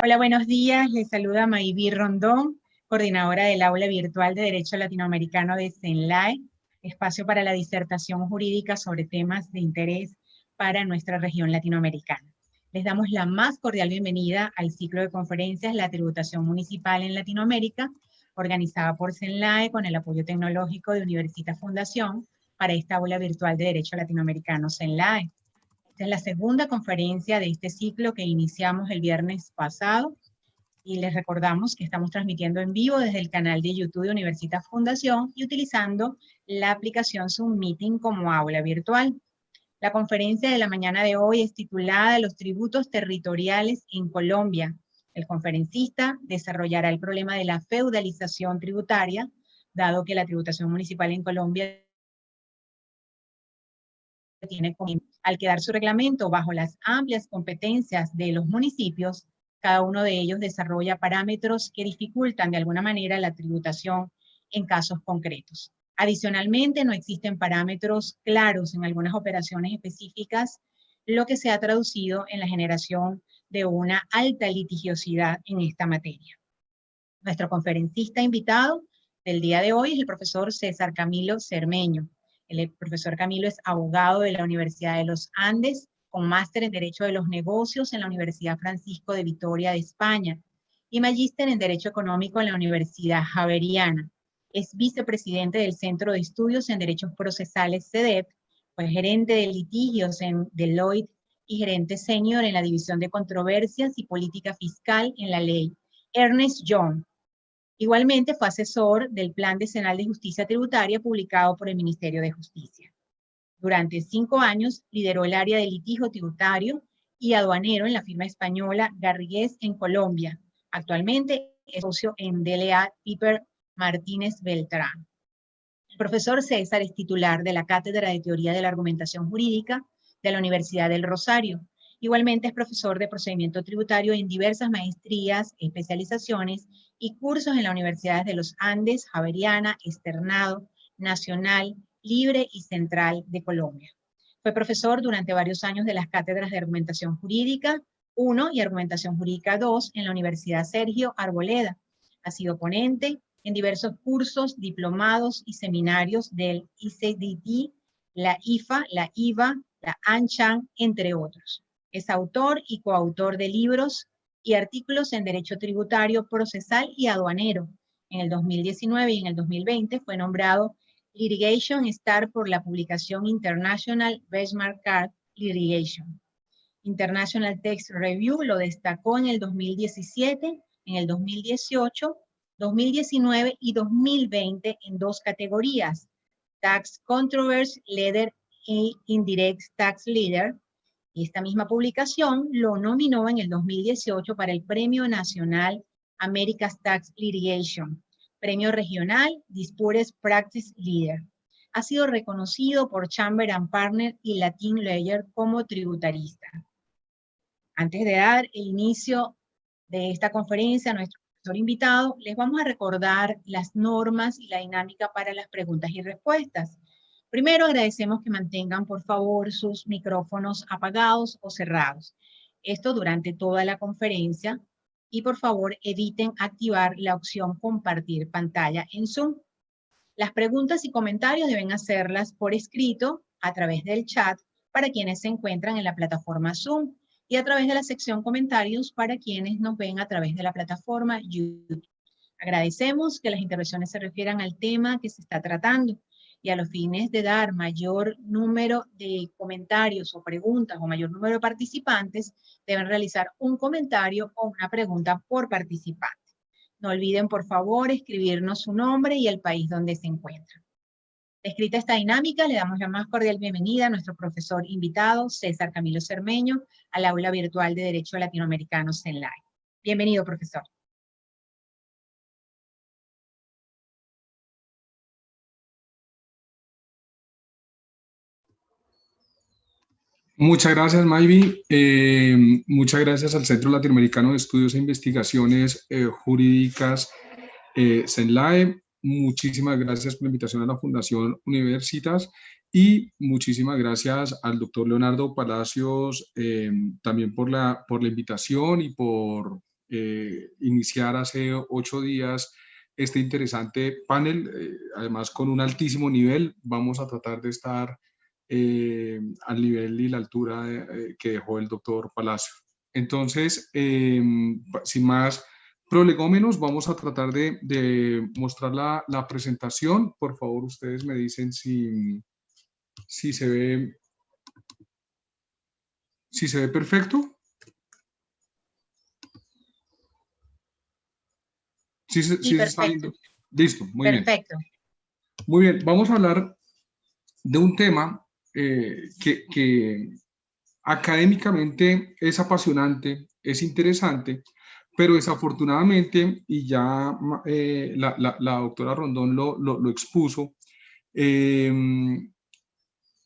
Hola, buenos días. Les saluda Mayví Rondón, coordinadora del Aula Virtual de Derecho Latinoamericano de CENLAE, espacio para la disertación jurídica sobre temas de interés para nuestra región latinoamericana. Les damos la más cordial bienvenida al ciclo de conferencias La Tributación Municipal en Latinoamérica, organizada por CENLAE con el apoyo tecnológico de Universitas Fundación para esta Aula Virtual de Derecho Latinoamericano CENLAE. Esta es la segunda conferencia de este ciclo que iniciamos el viernes pasado y les recordamos que estamos transmitiendo en vivo desde el canal de YouTube de Universitas Fundación y utilizando la aplicación Zoom Meeting como aula virtual. La conferencia de la mañana de hoy es titulada Los tributos territoriales en Colombia. El conferencista desarrollará el problema de la feudalización tributaria, dado que la tributación municipal en Colombia tiene como, al quedar su reglamento bajo las amplias competencias de los municipios, cada uno de ellos desarrolla parámetros que dificultan de alguna manera la tributación en casos concretos. Adicionalmente, no existen parámetros claros en algunas operaciones específicas, lo que se ha traducido en la generación de una alta litigiosidad en esta materia. Nuestro conferencista invitado del día de hoy es el profesor César Camilo Cermeño. El profesor Camilo es abogado de la Universidad de los Andes, con máster en Derecho de los Negocios en la Universidad Francisco de Vitoria de España y magíster en Derecho Económico en la Universidad Javeriana. Es vicepresidente del Centro de Estudios en Derechos Procesales CEDEP, fue gerente de litigios en Deloitte y gerente senior en la División de Controversias y Política Fiscal en la ley Ernest Young. Igualmente fue asesor del Plan Decenal de Justicia Tributaria publicado por el Ministerio de Justicia. Durante 5 años lideró el área de litigio tributario y aduanero en la firma española Garrigues en Colombia. Actualmente es socio en DLA Piper Martínez Beltrán. El profesor César es titular de la Cátedra de Teoría de la Argumentación Jurídica de la Universidad del Rosario. Igualmente es profesor de procedimiento tributario en diversas maestrías, especializaciones y cursos en las universidades de los Andes, Javeriana, Externado, Nacional, Libre y Central de Colombia. Fue profesor durante varios años de las cátedras de Argumentación Jurídica 1 y Argumentación Jurídica 2 en la Universidad Sergio Arboleda. Ha sido ponente en diversos cursos, diplomados y seminarios del ICDT, la IFA, la IVA, la ANCHAN, entre otros. Es autor y coautor de libros y artículos en Derecho Tributario, Procesal y Aduanero. En el 2019 y en el 2020 fue nombrado Litigation Star por la publicación International Benchmark Card Litigation. International Text Review lo destacó en el 2017, en el 2018, 2019 y 2020 en 2 categorías, Tax Controversy Leader e Indirect Tax Leader. Y esta misma publicación lo nominó en el 2018 para el Premio Nacional America's Tax Litigation, Premio Regional Disputes Practice Leader. Ha sido reconocido por Chamber and Partner y Latin Lawyer como tributarista. Antes de dar el inicio de esta conferencia a nuestro profesor invitado, les vamos a recordar las normas y la dinámica para las preguntas y respuestas. Primero, agradecemos que mantengan, por favor, sus micrófonos apagados o cerrados. Esto durante toda la conferencia. Y, por favor, eviten activar la opción compartir pantalla en Zoom. Las preguntas y comentarios deben hacerlas por escrito a través del chat para quienes se encuentran en la plataforma Zoom y a través de la sección comentarios para quienes nos ven a través de la plataforma YouTube. Agradecemos que las intervenciones se refieran al tema que se está tratando y a los fines de dar mayor número de comentarios o preguntas o mayor número de participantes, deben realizar un comentario o una pregunta por participante. No olviden, por favor, escribirnos su nombre y el país donde se encuentran. Descrita esta dinámica, le damos la más cordial bienvenida a nuestro profesor invitado, César Camilo Cermeño, al aula virtual de Derecho Latinoamericano CENLAE. Bienvenido, profesor. Muchas gracias, Mayvi. Muchas gracias al Centro Latinoamericano de Estudios e Investigaciones Jurídicas, CENLAE. Muchísimas gracias por la invitación a la Fundación Universitas y muchísimas gracias al doctor Leonardo Palacios también por la invitación y por iniciar hace 8 días este interesante panel, además con un altísimo nivel. Vamos a tratar de estar al nivel y la altura que dejó el doctor Palacio. Entonces, sin más prolegómenos, vamos a tratar de mostrar la presentación. Por favor, ustedes me dicen si se ve perfecto. Sí, Sí, se está perfecto. viendo. Listo, muy bien. Perfecto. Muy bien, vamos a hablar de un tema que académicamente es apasionante, es interesante, pero desafortunadamente, y ya la doctora Rondón lo expuso,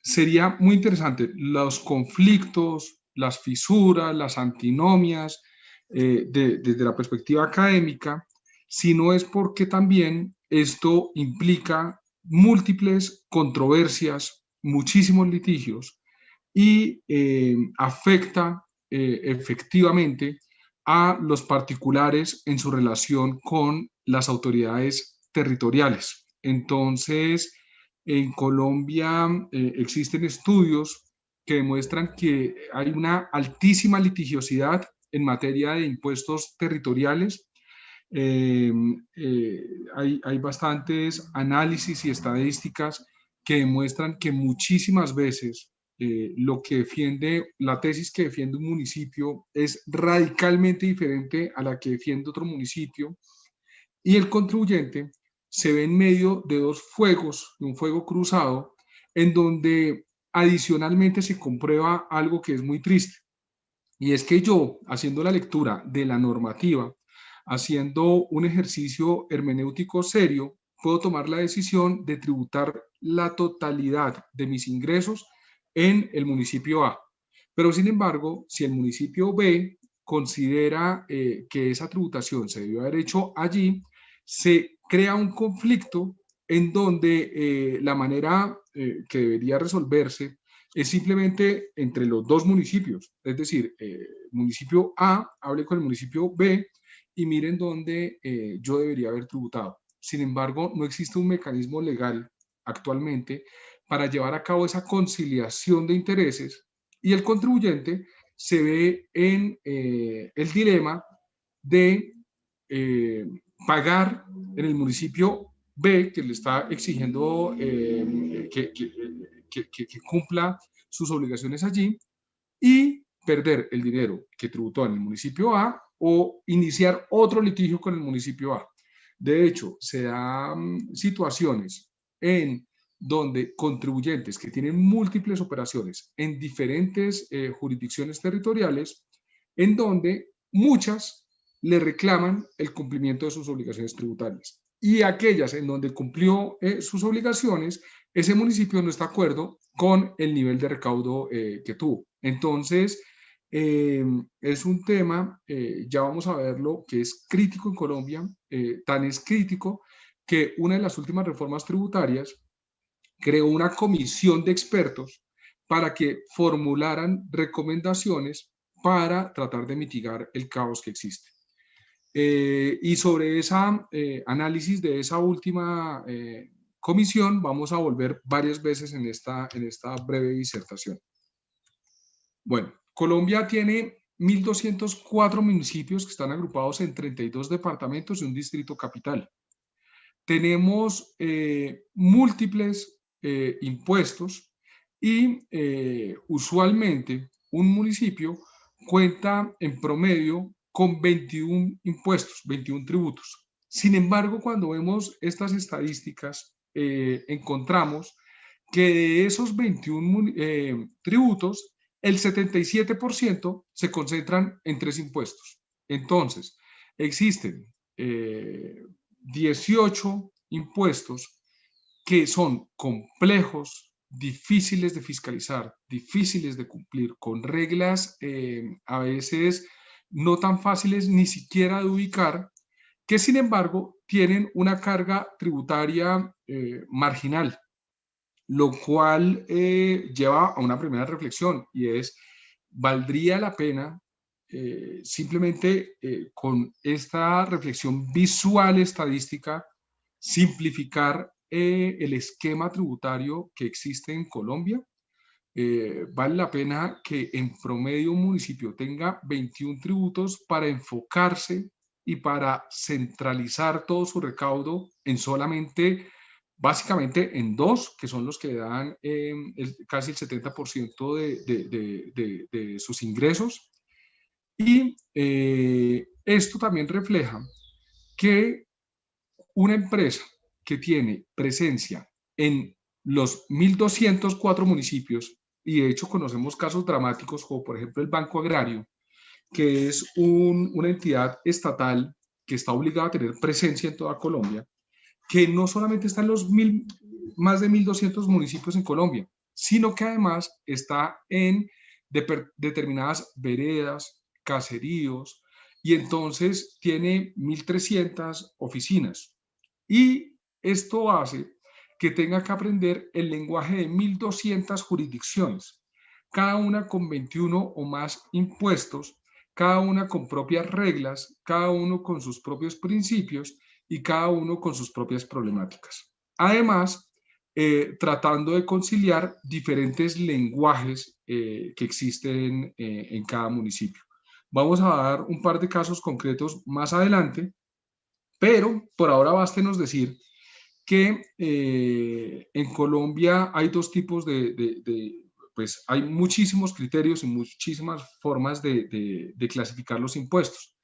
sería muy interesante los conflictos, las fisuras, las antinomias, desde la perspectiva académica, si no es porque también esto implica múltiples controversias, muchísimos litigios y afecta efectivamente a los particulares en su relación con las autoridades territoriales. Entonces, en Colombia existen estudios que demuestran que hay una altísima litigiosidad en materia de impuestos territoriales. Eh, hay bastantes análisis y estadísticas que demuestran que muchísimas veces lo que defiende, la tesis que defiende un municipio es radicalmente diferente a la que defiende otro municipio, y el contribuyente se ve en medio de dos fuegos, de un fuego cruzado, en donde adicionalmente se comprueba algo que es muy triste, y es que yo, haciendo la lectura de la normativa, haciendo un ejercicio hermenéutico serio, puedo tomar la decisión de tributar la totalidad de mis ingresos en el municipio A. Pero sin embargo, si el municipio B considera que esa tributación se debió haber hecho allí, se crea un conflicto en donde la manera que debería resolverse es simplemente entre los dos municipios, es decir, municipio A hable con el municipio B y miren dónde yo debería haber tributado. Sin embargo, no existe un mecanismo legal actualmente para llevar a cabo esa conciliación de intereses, y el contribuyente se ve en el dilema de pagar en el municipio B, que le está exigiendo que cumpla sus obligaciones allí, y perder el dinero que tributó en el municipio A o iniciar otro litigio con el municipio A. De hecho, se dan situaciones en donde contribuyentes que tienen múltiples operaciones en diferentes jurisdicciones territoriales, en donde muchas le reclaman el cumplimiento de sus obligaciones tributarias. Y aquellas en donde cumplió sus obligaciones, ese municipio no está de acuerdo con el nivel de recaudo que tuvo. Entonces, es un tema, ya vamos a verlo, que es crítico en Colombia, tan es crítico que una de las últimas reformas tributarias creó una comisión de expertos para que formularan recomendaciones para tratar de mitigar el caos que existe. Y sobre ese análisis de esa última comisión vamos a volver varias veces en esta breve disertación. Bueno, Colombia tiene 1.204 municipios que están agrupados en 32 departamentos y un distrito capital. Tenemos múltiples impuestos y usualmente un municipio cuenta en promedio con 21 impuestos, 21 tributos. Sin embargo, cuando vemos estas estadísticas, encontramos que de esos 21 tributos, el 77% se concentran en 3 impuestos. Entonces, existen 18 impuestos que son complejos, difíciles de fiscalizar, difíciles de cumplir, con reglas a veces no tan fáciles ni siquiera de ubicar, que sin embargo tienen una carga tributaria marginal, lo cual lleva a una primera reflexión, y es, ¿valdría la pena simplemente con esta reflexión visual estadística, simplificar el esquema tributario que existe en Colombia. Vale la pena que en promedio un municipio tenga 21 tributos para enfocarse y para centralizar todo su recaudo en solamente, básicamente en dos, que son los que dan casi el 70% de sus ingresos. Y esto también refleja que una empresa que tiene presencia en los 1.204 municipios, y de hecho conocemos casos dramáticos como por ejemplo el Banco Agrario, que es una entidad estatal que está obligada a tener presencia en toda Colombia, que no solamente está en los más de 1.200 municipios en Colombia, sino que además está en determinadas veredas, caseríos, y entonces tiene 1.300 oficinas. Y esto hace que tenga que aprender el lenguaje de 1.200 jurisdicciones, cada una con 21 o más impuestos, cada una con propias reglas, cada uno con sus propios principios y cada uno con sus propias problemáticas. Además, tratando de conciliar diferentes lenguajes que existen en cada municipio. Vamos a dar un par de casos concretos más adelante, pero por ahora bástenos decir que en Colombia hay dos tipos pues hay muchísimos criterios y muchísimas formas de clasificar los impuestos,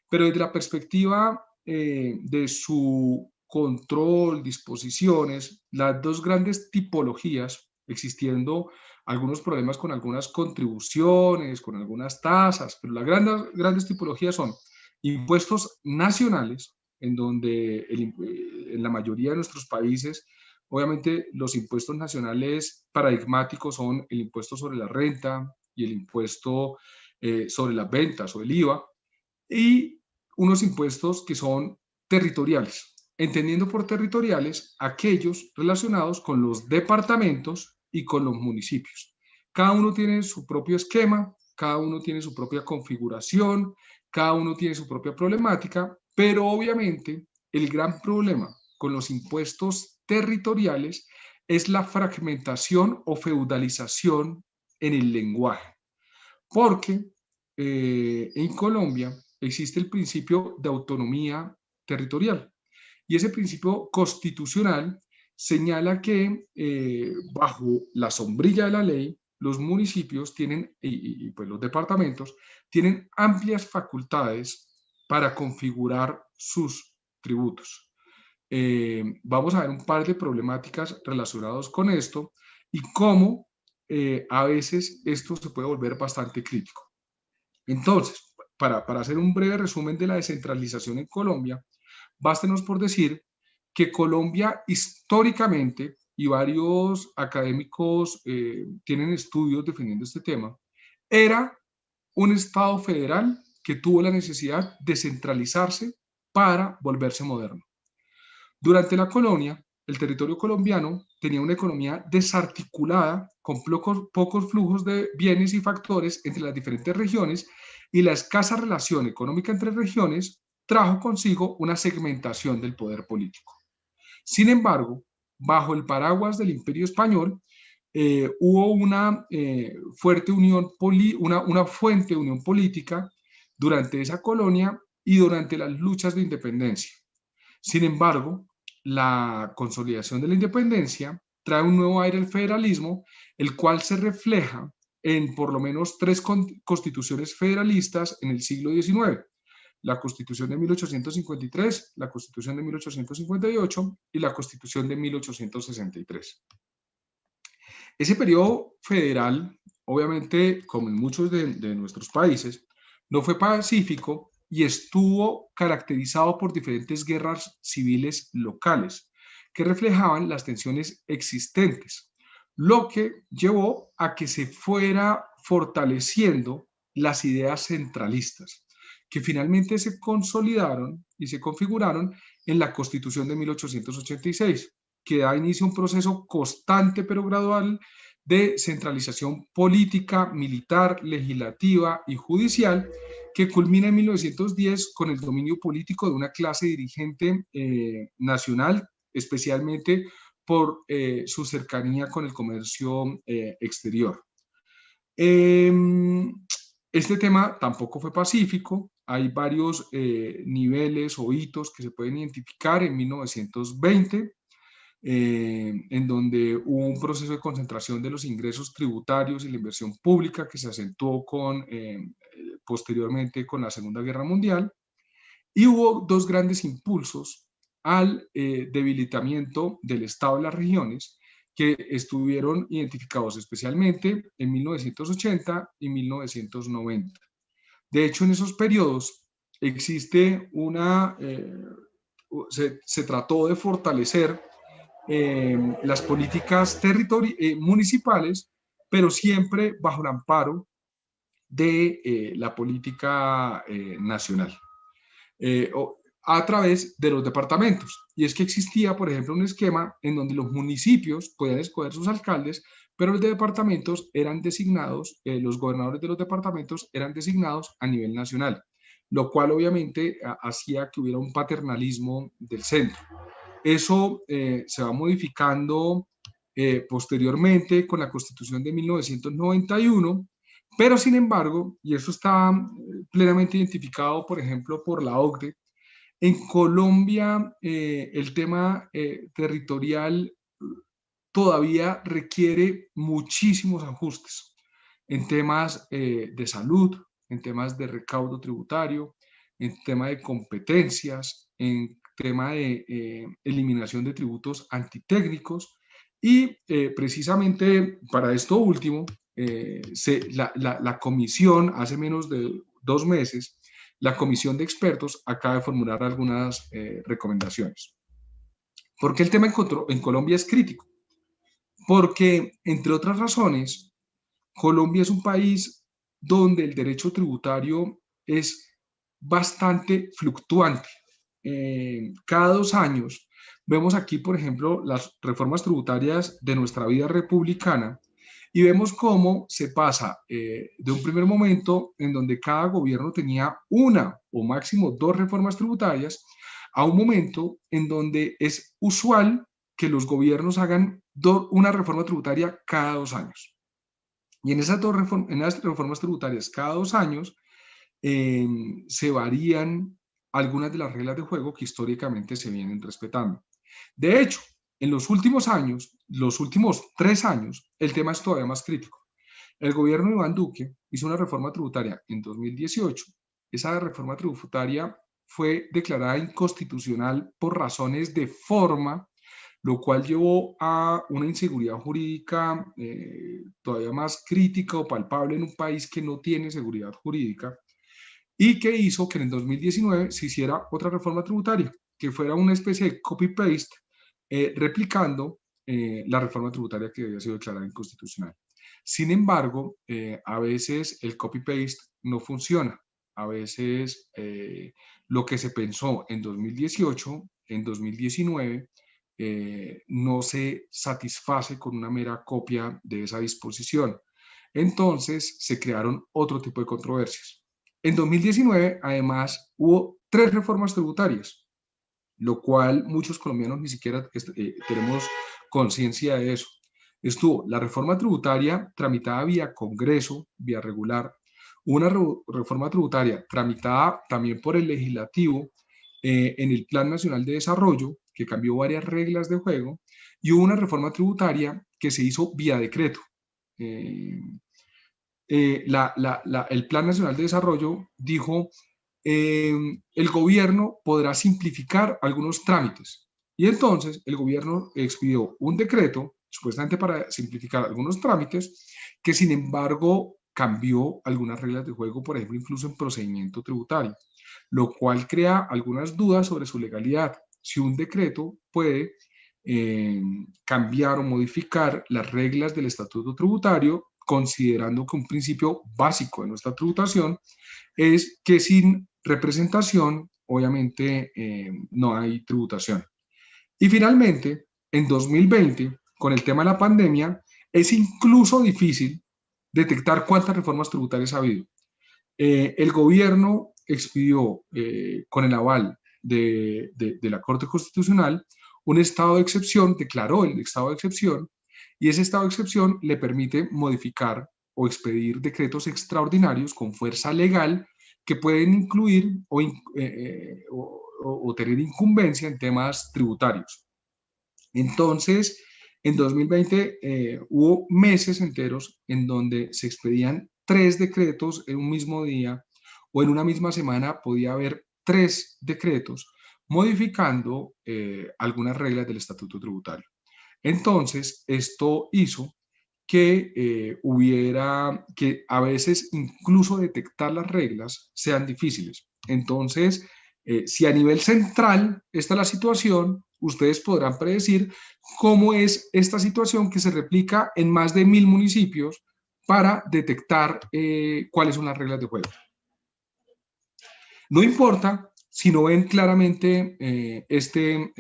pero desde la perspectiva de su control, disposiciones, las dos grandes tipologías, existiendo algunos problemas con algunas contribuciones, con algunas tasas, pero las grandes tipologías son impuestos nacionales, en donde en la mayoría de nuestros países, obviamente los impuestos nacionales paradigmáticos son el impuesto sobre la renta y el impuesto sobre las ventas o el IVA, y unos impuestos que son territoriales, entendiendo por territoriales aquellos relacionados con los departamentos y con los municipios. Cada uno tiene su propio esquema, cada uno tiene su propia configuración, cada uno tiene su propia problemática, pero obviamente el gran problema con los impuestos territoriales es la fragmentación o feudalización en el lenguaje, porque en Colombia existe el principio de autonomía territorial y ese principio constitucional señala que bajo la sombrilla de la ley los municipios tienen y pues los departamentos tienen amplias facultades para configurar sus tributos. Vamos a ver un par de problemáticas relacionadas con esto y cómo a veces esto se puede volver bastante crítico. Entonces, para hacer un breve resumen de la descentralización en Colombia, bástenos por decir que Colombia históricamente, y varios académicos tienen estudios defendiendo este tema, era un Estado federal que tuvo la necesidad de centralizarse para volverse moderno. Durante la colonia, el territorio colombiano tenía una economía desarticulada con pocos flujos de bienes y factores entre las diferentes regiones, y la escasa relación económica entre regiones trajo consigo una segmentación del poder político. Sin embargo, bajo el paraguas del Imperio Español, hubo una fuerte unión, una fuente de unión política durante esa colonia y durante las luchas de independencia. Sin embargo, la consolidación de la independencia trae un nuevo aire al federalismo, el cual se refleja en por lo menos 3 constituciones federalistas en el siglo XIX. La Constitución de 1853, la Constitución de 1858 y la Constitución de 1863. Ese periodo federal, obviamente, como en muchos de nuestros países, no fue pacífico y estuvo caracterizado por diferentes guerras civiles locales que reflejaban las tensiones existentes, lo que llevó a que se fuera fortaleciendo las ideas centralistas, que finalmente se consolidaron y se configuraron en la Constitución de 1886, que da inicio a un proceso constante pero gradual de centralización política, militar, legislativa y judicial, que culmina en 1910 con el dominio político de una clase dirigente nacional, especialmente por su cercanía con el comercio exterior. Este tema tampoco fue pacífico. Hay varios niveles o hitos que se pueden identificar en 1920, en donde hubo un proceso de concentración de los ingresos tributarios y la inversión pública que se acentuó posteriormente con la Segunda Guerra Mundial, y hubo dos grandes impulsos al debilitamiento del Estado de las regiones, que estuvieron identificados especialmente en 1980 y 1990. De hecho, en esos periodos existe se trató de fortalecer las políticas municipales, pero siempre bajo el amparo de la política nacional, a través de los departamentos. Y es que existía, por ejemplo, un esquema en donde los municipios podían escoger sus alcaldes, pero los departamentos eran designados, los gobernadores de los departamentos eran designados a nivel nacional, lo cual obviamente hacía que hubiera un paternalismo del centro. Eso se va modificando posteriormente con la Constitución de 1991, pero sin embargo, y eso está plenamente identificado, por ejemplo, por la OCDE, en Colombia el tema territorial todavía requiere muchísimos ajustes en temas de salud, en temas de recaudo tributario, en tema de competencias, en tema de eliminación de tributos antitécnicos, y precisamente para esto último, la comisión, hace menos de 2 meses, la comisión de expertos acaba de formular algunas recomendaciones. ¿Por qué el tema en Colombia es crítico? Porque, entre otras razones, Colombia es un país donde el derecho tributario es bastante fluctuante. Cada 2 años vemos aquí, por ejemplo, las reformas tributarias de nuestra vida republicana, y vemos cómo se pasa de un primer momento en donde cada gobierno tenía una o máximo 2 reformas tributarias, a un momento en donde es usual que los gobiernos hagan una reforma tributaria cada 2 años. Y en esas reformas tributarias cada 2 años se varían algunas de las reglas de juego que históricamente se vienen respetando. De hecho, en los últimos años, los últimos 3 años, el tema es todavía más crítico. El gobierno de Iván Duque hizo una reforma tributaria en 2018. Esa reforma tributaria fue declarada inconstitucional por razones de forma, lo cual llevó a una inseguridad jurídica todavía más crítica o palpable en un país que no tiene seguridad jurídica, y que hizo que en el 2019 se hiciera otra reforma tributaria, que fuera una especie de copy-paste, replicando la reforma tributaria que había sido declarada inconstitucional. Sin embargo, a veces el copy-paste no funciona. A veces lo que se pensó en 2018, en 2019, no se satisface con una mera copia de esa disposición. Entonces se crearon otro tipo de controversias. En 2019, además, hubo 3 reformas tributarias, lo cual muchos colombianos ni siquiera tenemos conciencia de eso. Estuvo la reforma tributaria tramitada vía Congreso, vía regular, una reforma tributaria tramitada también por el Legislativo en el Plan Nacional de Desarrollo, que cambió varias reglas de juego, y hubo una reforma tributaria que se hizo vía decreto. El Plan Nacional de Desarrollo dijo el gobierno podrá simplificar algunos trámites, y entonces el gobierno expidió un decreto supuestamente para simplificar algunos trámites, que sin embargo cambió algunas reglas de juego, por ejemplo, incluso en procedimiento tributario, lo cual crea algunas dudas sobre su legalidad. Si un decreto puede cambiar o modificar las reglas del estatuto tributario, considerando que un principio básico de nuestra tributación es que sin representación, obviamente, no hay tributación. Y finalmente, en 2020, con el tema de la pandemia, Es incluso difícil detectar cuántas reformas tributarias ha habido. El gobierno expidió, con el aval de la Corte Constitucional, un estado de excepción, declaró el estado de excepción, y ese estado de excepción le permite modificar o expedir decretos extraordinarios con fuerza legal que pueden incluir o tener incumbencia en temas tributarios. Entonces, en 2020 hubo meses enteros en donde se expedían 3 decretos en un mismo día, o en una misma semana podía haber 3 decretos modificando algunas reglas del estatuto tributario. Entonces, esto hizo que que a veces incluso detectar las reglas sean difíciles. Entonces, si a nivel central está la situación, ustedes podrán predecir cómo es esta situación que se replica en más de 1000 municipios para detectar cuáles son las reglas de juego. No importa si no ven claramente este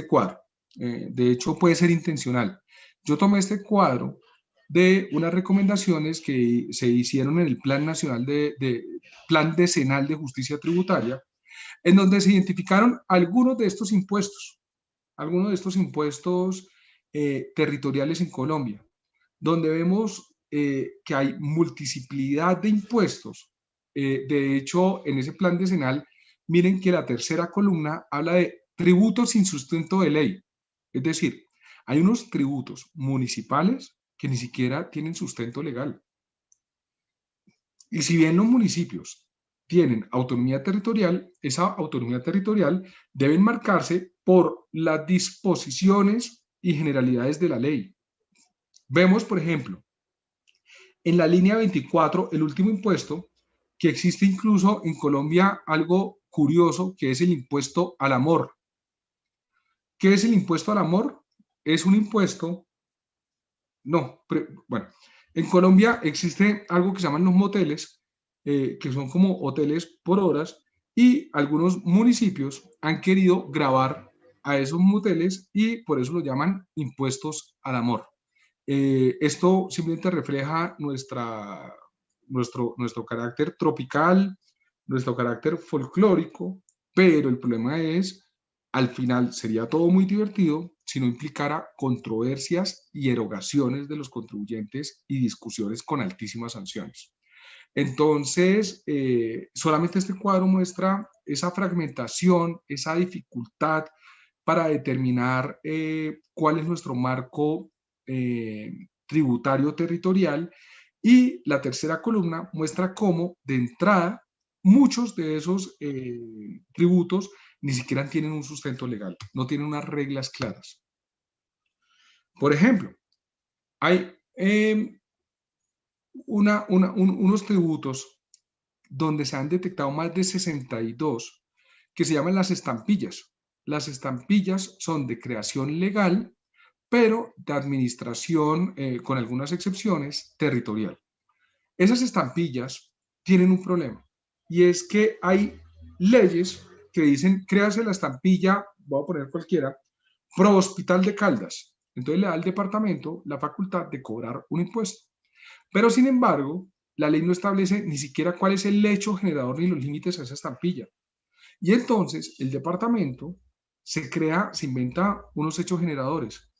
cuadro. De hecho, puede ser intencional. Yo tomé este cuadro de unas recomendaciones que se hicieron en el Plan Nacional Plan Decenal de Justicia Tributaria, en donde se identificaron algunos de estos impuestos territoriales en Colombia, donde vemos que hay multiplicidad de impuestos. De hecho, en ese plan decenal, miren que la tercera columna habla de tributos sin sustento de ley. Es decir, hay unos tributos municipales que ni siquiera tienen sustento legal. Y si bien los municipios tienen autonomía territorial, esa autonomía territorial debe marcarse por las disposiciones y generalidades de la ley. Vemos, por ejemplo, en la línea 24, el último impuesto, que existe incluso en Colombia algo curioso, que es el impuesto al amor. ¿Qué es el impuesto al amor? Es un impuesto, bueno, en Colombia existe algo que se llaman los moteles, que son como hoteles por horas, y algunos municipios han querido gravar a esos moteles y por eso lo llaman impuestos al amor. Esto simplemente refleja nuestro carácter tropical, nuestro carácter folclórico, pero el problema es, al final sería todo muy divertido si no implicara controversias y erogaciones de los contribuyentes y discusiones con altísimas sanciones. Entonces, solamente este cuadro muestra esa fragmentación, esa dificultad para determinar cuál es nuestro marco tributario territorial, y la tercera columna muestra cómo de entrada muchos de esos tributos ni siquiera tienen un sustento legal, no tienen unas reglas claras. Por ejemplo, hay unos tributos donde se han detectado más de 62 que se llaman las estampillas. Las estampillas son de creación legal, pero de administración, con algunas excepciones, territorial. Esas estampillas tienen un problema, y es que hay leyes que dicen, créase la estampilla, voy a poner cualquiera, Pro Hospital de Caldas. Entonces le da al departamento la facultad de cobrar un impuesto. Pero sin embargo, la ley no establece ni siquiera cuál es el hecho generador ni los límites a esa estampilla. Y entonces el departamento se inventa unos hechos generadores.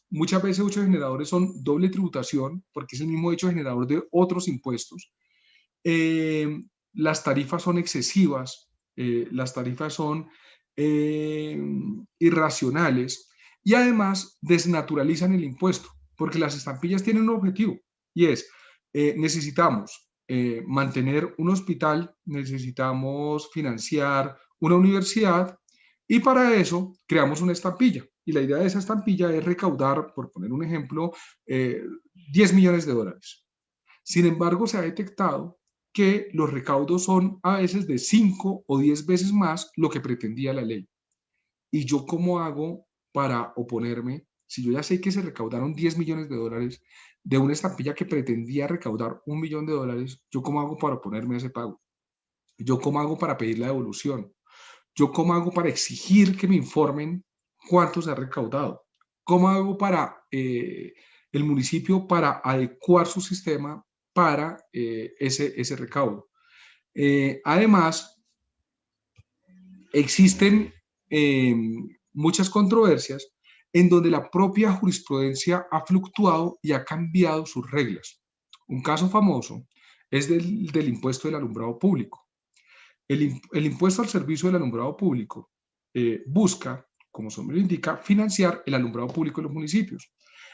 Muchas veces hechos generadores son doble tributación, porque es el mismo hecho generador de otros impuestos. Las tarifas son excesivas, las tarifas son irracionales, y además desnaturalizan el impuesto, porque las estampillas tienen un objetivo, y es, necesitamos mantener un hospital, necesitamos financiar una universidad, y para eso creamos una estampilla. Y la idea de esa estampilla es recaudar, por poner un ejemplo, 10 millones de dólares. Sin embargo, se ha detectado que los recaudos son a veces de 5 o 10 veces más lo que pretendía la ley. ¿Y yo cómo hago para oponerme? Si yo ya sé que se recaudaron 10 millones de dólares de una estampilla que pretendía recaudar $1 millón, ¿yo cómo hago para oponerme a ese pago? ¿Yo cómo hago para pedir la devolución? ¿Yo cómo hago para exigir que me informen cuánto se ha recaudado? ¿cómo hago para el municipio para adecuar su sistema para ese recaudo? Además, existen muchas controversias en donde la propia jurisprudencia ha fluctuado y ha cambiado sus reglas. Un caso famoso es del impuesto del alumbrado público. El impuesto al servicio del alumbrado público busca, como su nombre lo indica, financiar el alumbrado público en los municipios.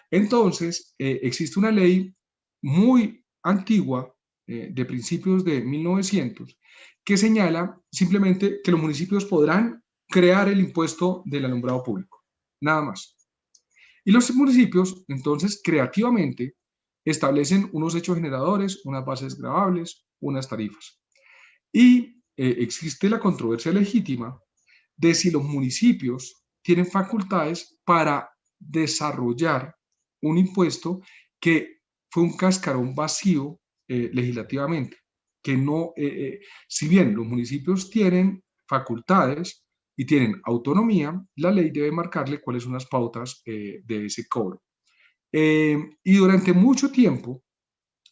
Entonces, existe una ley muy antigua, de principios de 1900, que señala simplemente que los municipios podrán crear el impuesto del alumbrado público, nada más. Y los municipios, entonces, creativamente, establecen unos hechos generadores, unas bases gravables, unas tarifas. Y existe la controversia legítima de si los municipios tienen facultades para desarrollar un impuesto que fue un cascarón vacío legislativamente, que no, si bien los municipios tienen facultades y tienen autonomía, la ley debe marcarle cuáles son las pautas de ese cobro. Y durante mucho tiempo,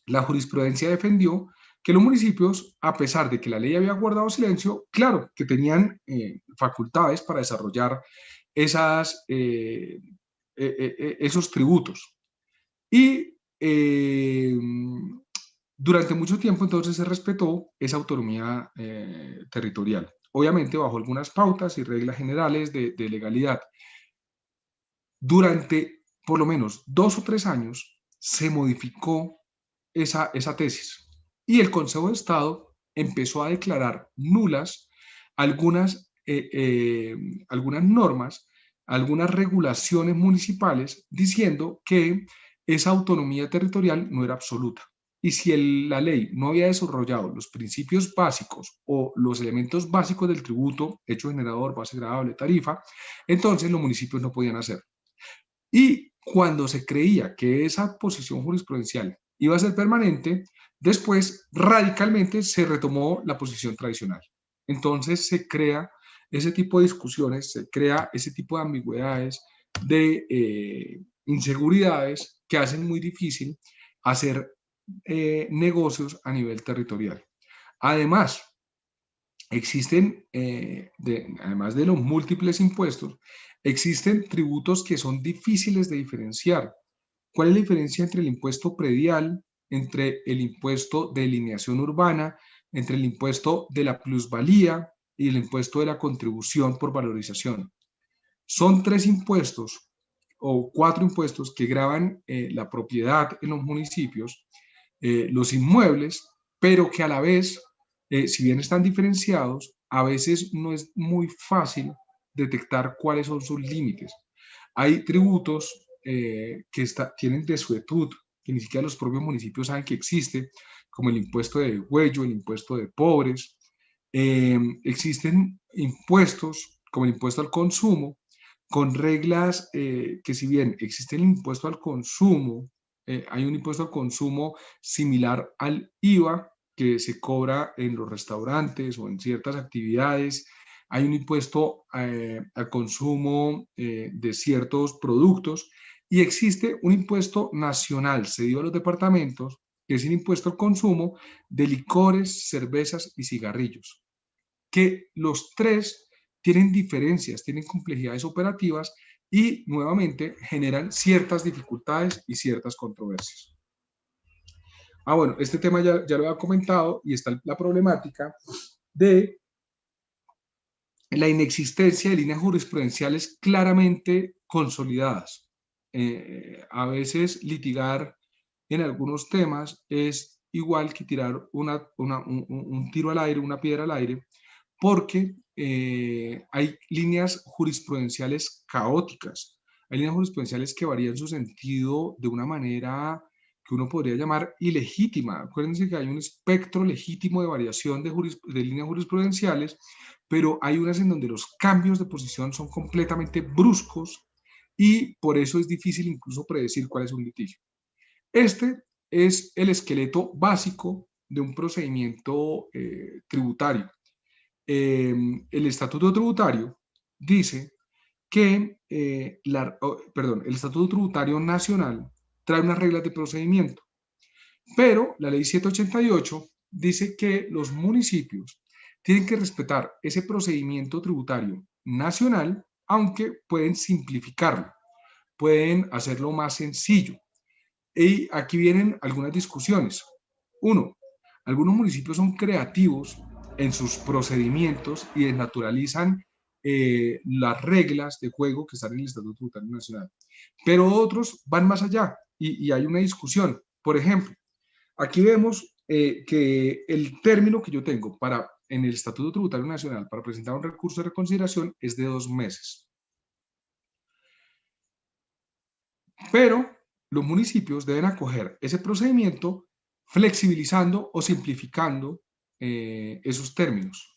la jurisprudencia defendió que los municipios, a pesar de que la ley había guardado silencio, claro, que tenían facultades para desarrollar esos tributos. Y durante mucho tiempo entonces se respetó esa autonomía territorial, obviamente bajo algunas pautas y reglas generales de legalidad. Durante por lo menos 2 o 3 años se modificó esa tesis y el Consejo de Estado empezó a declarar nulas algunas normas, algunas regulaciones municipales, diciendo que esa autonomía territorial no era absoluta. Y si la ley no había desarrollado los principios básicos o los elementos básicos del tributo, hecho generador, base gravable, tarifa, entonces los municipios no podían hacer. Y cuando se creía que esa posición jurisprudencial iba a ser permanente, después radicalmente se retomó la posición tradicional. Entonces se crea ese tipo de discusiones, se crea ese tipo de ambigüedades, de inseguridades que hacen muy difícil hacer negocios a nivel territorial. Además, existen, además de los múltiples impuestos, existen tributos que son difíciles de diferenciar. ¿Cuál es la diferencia entre el impuesto predial, entre el impuesto de alineación urbana, entre el impuesto de la plusvalía y el impuesto de la contribución por valorización? Son 3 impuestos o 4 impuestos que gravan la propiedad en los municipios, los inmuebles, pero que a la vez, si bien están diferenciados, a veces no es muy fácil detectar cuáles son sus límites. Hay tributos que tienen desuetud, que ni siquiera los propios municipios saben que existe, como el impuesto de huello, el impuesto de pobres. Existen impuestos, como el impuesto al consumo, con reglas que si bien existe el impuesto al consumo, hay un impuesto al consumo similar al IVA que se cobra en los restaurantes o en ciertas actividades. Hay un impuesto al consumo de ciertos productos y existe un impuesto nacional cedido a los departamentos, que es el impuesto al consumo de licores, cervezas y cigarrillos, que los 3 tienen diferencias, tienen complejidades operativas y nuevamente generan ciertas dificultades y ciertas controversias. Bueno, este tema ya lo he comentado y está la problemática de la inexistencia de líneas jurisprudenciales claramente consolidadas. A veces litigar en algunos temas es igual que tirar un tiro al aire, una piedra al aire, porque hay líneas jurisprudenciales caóticas, hay líneas jurisprudenciales que varían su sentido de una manera que uno podría llamar ilegítima. Acuérdense que hay un espectro legítimo de variación de líneas jurisprudenciales, pero hay unas en donde los cambios de posición son completamente bruscos y por eso es difícil incluso predecir cuál es un litigio. Este es el esqueleto básico de un procedimiento tributario. El estatuto tributario dice que el Estatuto Tributario Nacional trae unas reglas de procedimiento, pero la Ley 788 dice que los municipios tienen que respetar ese procedimiento tributario nacional, aunque pueden simplificarlo, pueden hacerlo más sencillo. Y aquí vienen algunas discusiones. Uno, algunos municipios son creativos en sus procedimientos y desnaturalizan las reglas de juego que están en el Estatuto Tributario Nacional. Pero otros van más allá y hay una discusión. Por ejemplo, aquí vemos que el término que yo tengo en el Estatuto Tributario Nacional para presentar un recurso de reconsideración es de 2 meses. Pero los municipios deben acoger ese procedimiento flexibilizando o simplificando esos términos.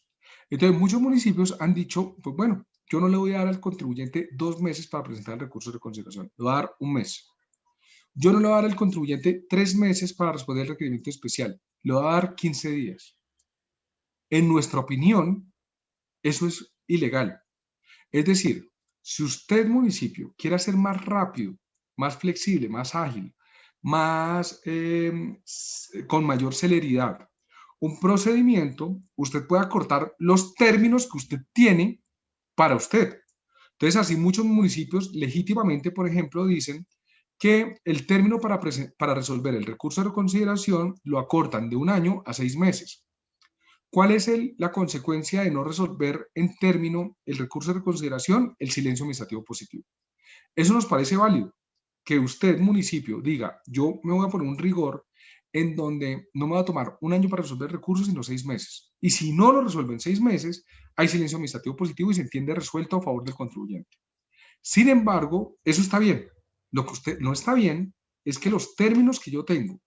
Entonces, muchos municipios han dicho, pues bueno, yo no le voy a dar al contribuyente 2 meses para presentar el recurso de reconsideración, le voy a dar 1 mes. Yo no le voy a dar al contribuyente 3 meses para responder el requerimiento especial, le voy a dar 15 días. En nuestra opinión, eso es ilegal. Es decir, si usted, municipio, quiere hacer más rápido, más flexible, más ágil, con mayor celeridad, un procedimiento, usted puede acortar los términos que usted tiene para usted. Entonces, así muchos municipios legítimamente, por ejemplo, dicen que el término para resolver el recurso de reconsideración lo acortan de 1 año a 6 meses. ¿Cuál es la consecuencia de no resolver en término el recurso de reconsideración? El silencio administrativo positivo. Eso nos parece válido, que usted, municipio, diga, yo me voy a poner un rigor en donde no me va a tomar 1 año para resolver el recurso, sino 6 meses. Y si no lo resuelve en 6 meses, hay silencio administrativo positivo y se entiende resuelto a favor del contribuyente. Sin embargo, eso está bien. Lo que usted no está bien es que los términos que yo tengo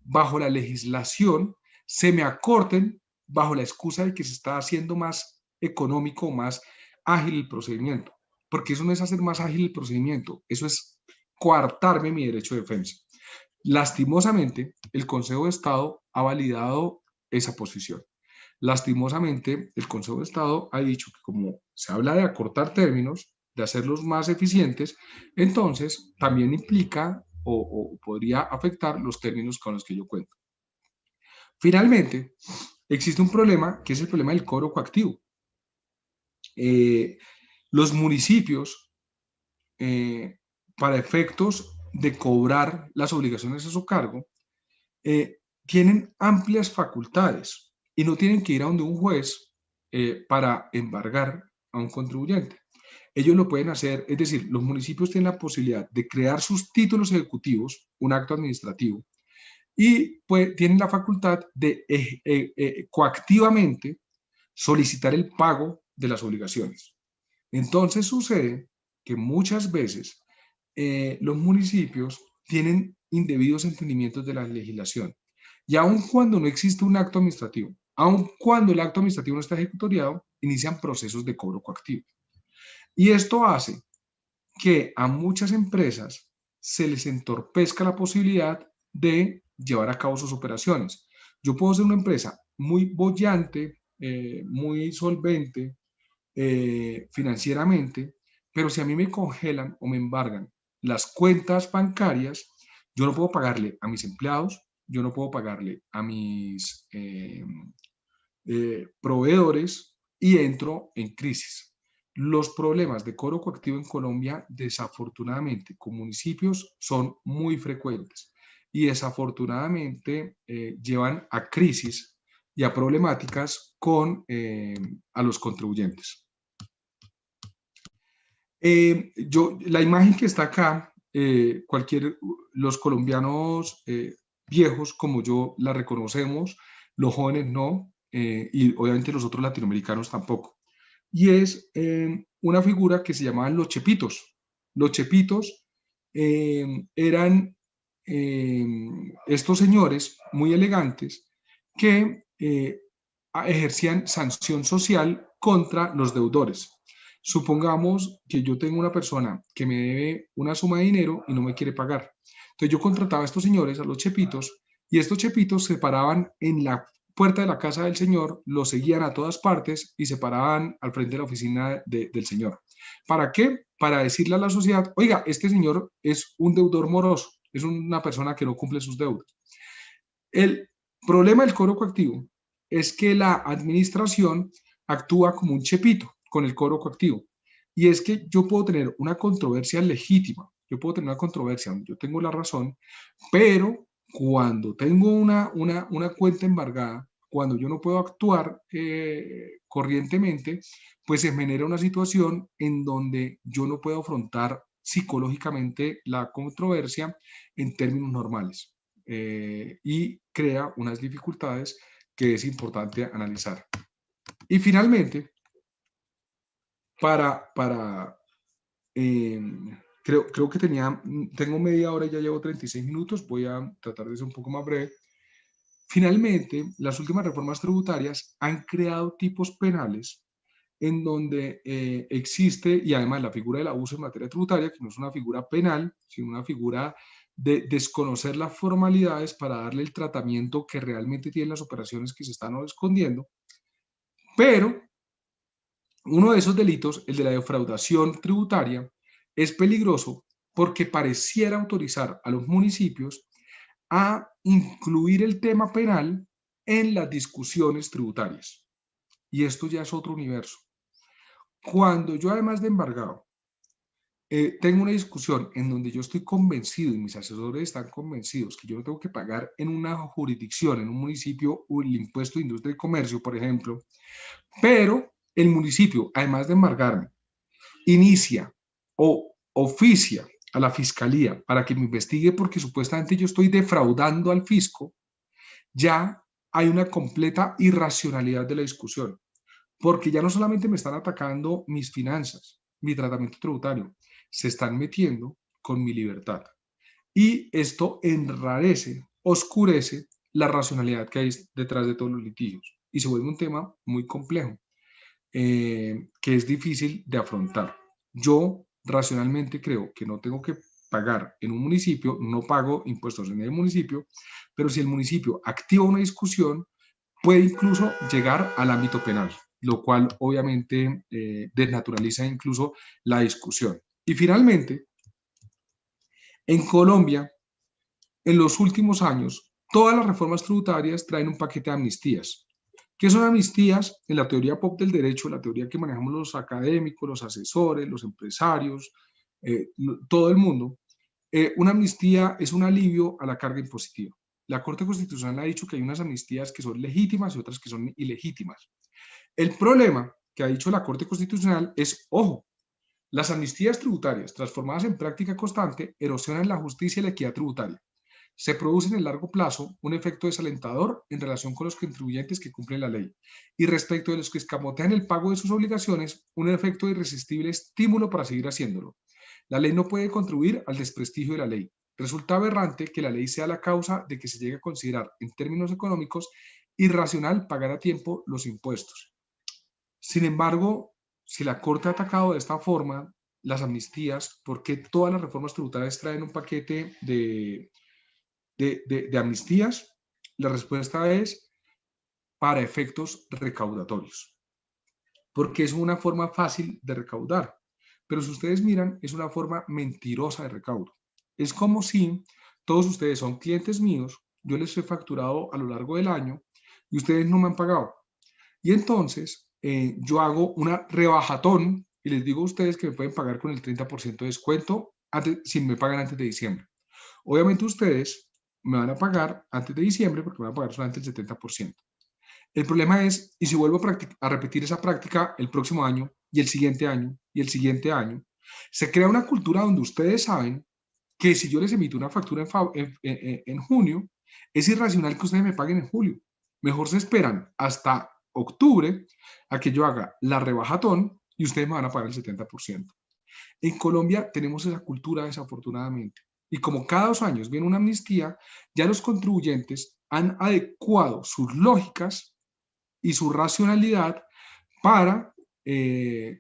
bajo la legislación se me acorten bajo la excusa de que se está haciendo más económico, más ágil el procedimiento, porque eso no es hacer más ágil el procedimiento, eso es coartarme mi derecho de defensa. Lastimosamente, el Consejo de Estado ha validado esa posición. Lastimosamente, el Consejo de Estado ha dicho que como se habla de acortar términos, de hacerlos más eficientes, entonces también implica o podría afectar los términos con los que yo cuento. Finalmente, existe un problema que es el problema del cobro coactivo. Los municipios, para efectos de cobrar las obligaciones a su cargo, tienen amplias facultades y no tienen que ir a donde un juez para embargar a un contribuyente. Ellos lo pueden hacer, es decir, los municipios tienen la posibilidad de crear sus títulos ejecutivos, un acto administrativo, y pues, tienen la facultad de coactivamente solicitar el pago de las obligaciones. Entonces sucede que muchas veces los municipios tienen indebidos entendimientos de la legislación. Y aun cuando no existe un acto administrativo, aun cuando el acto administrativo no está ejecutoriado, inician procesos de cobro coactivo. Y esto hace que a muchas empresas se les entorpezca la posibilidad de llevar a cabo sus operaciones. Yo puedo ser una empresa muy boyante, muy solvente financieramente, pero si a mí me congelan o me embargan las cuentas bancarias, yo no puedo pagarle a mis empleados, yo no puedo pagarle a mis proveedores y entro en crisis. Los problemas de cobro coactivo en Colombia, desafortunadamente, con municipios son muy frecuentes y desafortunadamente llevan a crisis y a problemáticas a los contribuyentes. La imagen que está acá, los colombianos viejos como yo la reconocemos, los jóvenes no, y obviamente los otros latinoamericanos tampoco. Y es una figura que se llamaban los chepitos. Los chepitos eran estos señores muy elegantes que ejercían sanción social contra los deudores. Supongamos que yo tengo una persona que me debe una suma de dinero y no me quiere pagar. Entonces yo contrataba a estos señores, a los chepitos, y estos chepitos se paraban en la puerta de la casa del señor, lo seguían a todas partes y se paraban al frente de la oficina del señor. ¿Para qué? Para decirle a la sociedad, oiga, este señor es un deudor moroso, es una persona que no cumple sus deudas. El problema del cobro coactivo es que la administración actúa como un chepito con el cobro coactivo. Y es que yo puedo tener una controversia legítima, yo puedo tener una controversia donde yo tengo la razón, pero cuando tengo una cuenta embargada, cuando yo no puedo actuar corrientemente, pues se genera una situación en donde yo no puedo afrontar psicológicamente la controversia en términos normales. Y crea unas dificultades que es importante analizar. Y finalmente, creo que tengo media hora y ya llevo 36 minutos, voy a tratar de ser un poco más breve. Finalmente, las últimas reformas tributarias han creado tipos penales en donde existe, y además la figura del abuso en materia tributaria, que no es una figura penal, sino una figura de desconocer las formalidades para darle el tratamiento que realmente tienen las operaciones que se están escondiendo. Pero uno de esos delitos, el de la defraudación tributaria, es peligroso porque pareciera autorizar a los municipios a incluir el tema penal en las discusiones tributarias. Y esto ya es otro universo. Cuando yo, además de embargado, tengo una discusión en donde yo estoy convencido y mis asesores están convencidos que yo no tengo que pagar en una jurisdicción, en un municipio, el impuesto de industria y comercio, por ejemplo, pero el municipio, además de embargarme, inicia o oficia a la fiscalía para que me investigue porque supuestamente yo estoy defraudando al fisco, ya hay una completa irracionalidad de la discusión, porque ya no solamente me están atacando mis finanzas, mi tratamiento tributario, se están metiendo con mi libertad. Y esto enrarece, oscurece la racionalidad que hay detrás de todos los litigios y se vuelve un tema muy complejo, que es difícil de afrontar. Yo racionalmente creo que no tengo que pagar en un municipio, no pago impuestos en el municipio, pero si el municipio activa una discusión, puede incluso llegar al ámbito penal, lo cual obviamente desnaturaliza incluso la discusión. Y finalmente, en Colombia, en los últimos años, todas las reformas tributarias traen un paquete de amnistías. ¿Qué son amnistías? En la teoría pop del derecho, la teoría que manejamos los académicos, los asesores, los empresarios, todo el mundo, una amnistía es un alivio a la carga impositiva. La Corte Constitucional ha dicho que hay unas amnistías que son legítimas y otras que son ilegítimas. El problema que ha dicho la Corte Constitucional es, ojo, las amnistías tributarias transformadas en práctica constante erosionan la justicia y la equidad tributaria. Se produce en el largo plazo un efecto desalentador en relación con los contribuyentes que cumplen la ley y respecto de los que escamotean el pago de sus obligaciones, un efecto de irresistible estímulo para seguir haciéndolo. La ley no puede contribuir al desprestigio de la ley. Resulta aberrante que la ley sea la causa de que se llegue a considerar en términos económicos irracional pagar a tiempo los impuestos. Sin embargo, si la Corte ha atacado de esta forma las amnistías, ¿por qué todas las reformas tributarias traen un paquete de amnistías? La respuesta es para efectos recaudatorios, porque es una forma fácil de recaudar, pero si ustedes miran, es una forma mentirosa de recaudo. Es como si todos ustedes son clientes míos, yo les he facturado a lo largo del año y ustedes no me han pagado. Y entonces yo hago una rebajatón y les digo a ustedes que me pueden pagar con el 30% de descuento si me pagan antes de diciembre. Obviamente ustedes me van a pagar antes de diciembre porque me van a pagar solamente el 70%. El problema es, y si vuelvo a repetir esa práctica el próximo año y el siguiente año y el siguiente año, se crea una cultura donde ustedes saben que si yo les emito una factura en junio, es irracional que ustedes me paguen en julio. Mejor se esperan hasta octubre a que yo haga la rebajatón y ustedes me van a pagar el 70%. En Colombia tenemos esa cultura desafortunadamente. Y como cada 2 años viene una amnistía, ya los contribuyentes han adecuado sus lógicas y su racionalidad para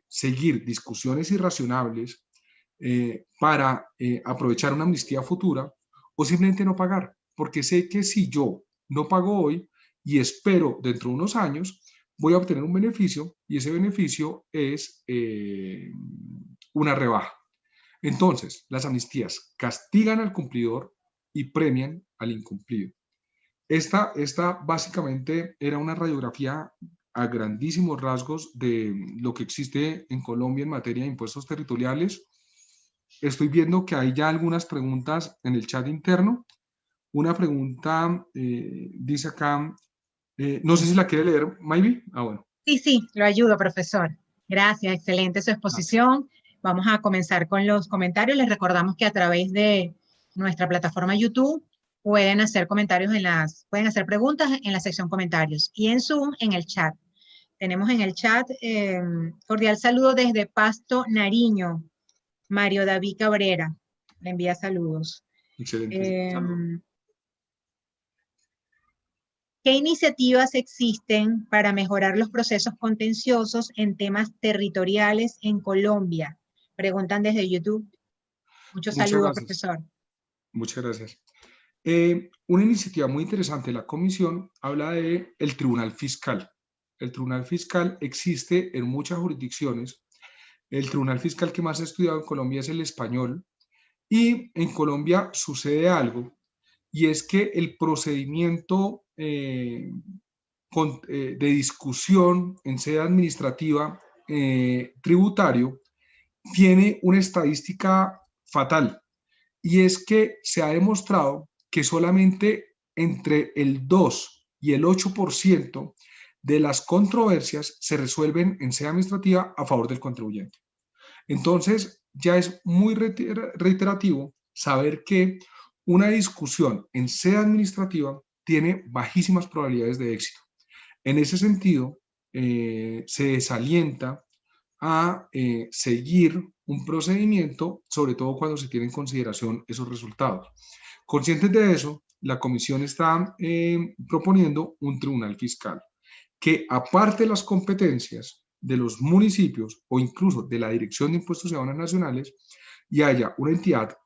seguir discusiones irracionables, para aprovechar una amnistía futura o simplemente no pagar. Porque sé que si yo no pago hoy y espero dentro de unos años, voy a obtener un beneficio y ese beneficio es una rebaja. Entonces, las amnistías castigan al cumplidor y premian al incumplido. Esta básicamente era una radiografía a grandísimos rasgos de lo que existe en Colombia en materia de impuestos territoriales. Estoy viendo que hay ya algunas preguntas en el chat interno. Una pregunta dice acá, no sé si la quiere leer, Maybe. Ah, bueno. Sí, sí, lo ayudo, profesor. Gracias, excelente su exposición. Vamos a comenzar con los comentarios. Les recordamos que a través de nuestra plataforma YouTube pueden hacer comentarios pueden hacer preguntas en la sección comentarios y en Zoom en el chat. Tenemos en el chat cordial saludo desde Pasto, Nariño. Mario David Cabrera le envía saludos. Excelente. Saludos. ¿Qué iniciativas existen para mejorar los procesos contenciosos en temas territoriales en Colombia? Preguntan desde YouTube. Muchos Muchas saludos, gracias. profesor. Muchas gracias. Una iniciativa muy interesante de la comisión habla de el Tribunal Fiscal. El Tribunal Fiscal existe en muchas jurisdicciones. El Tribunal Fiscal que más he estudiado en Colombia es el español. Y en Colombia sucede algo, y es que el procedimiento de discusión en sede administrativa tributario tiene una estadística fatal, y es que se ha demostrado que solamente entre el 2 y el 8% de las controversias se resuelven en sede administrativa a favor del contribuyente. Entonces, ya es muy reiterativo saber que una discusión en sede administrativa tiene bajísimas probabilidades de éxito. En ese sentido, se desalienta a seguir un procedimiento, sobre todo cuando se tiene en consideración esos resultados. Conscientes de eso, la comisión está proponiendo un tribunal fiscal que, aparte de las competencias de los municipios o incluso de la Dirección de Impuestos y Aduanas Nacionales, y haya una entidad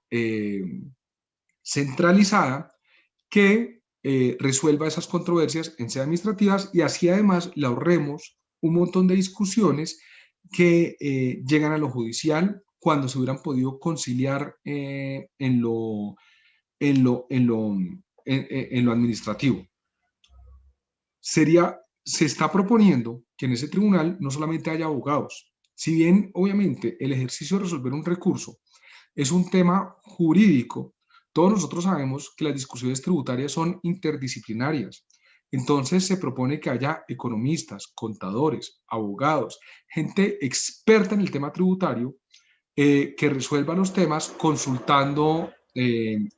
centralizada que resuelva esas controversias en sede administrativas, y así además le ahorremos un montón de discusiones que llegan a lo judicial cuando se hubieran podido conciliar en lo administrativo. Se está proponiendo que en ese tribunal no solamente haya abogados. Si bien, obviamente, el ejercicio de resolver un recurso es un tema jurídico, todos nosotros sabemos que las discusiones tributarias son interdisciplinarias. Entonces se propone que haya economistas, contadores, abogados, gente experta en el tema tributario que resuelva los temas consultando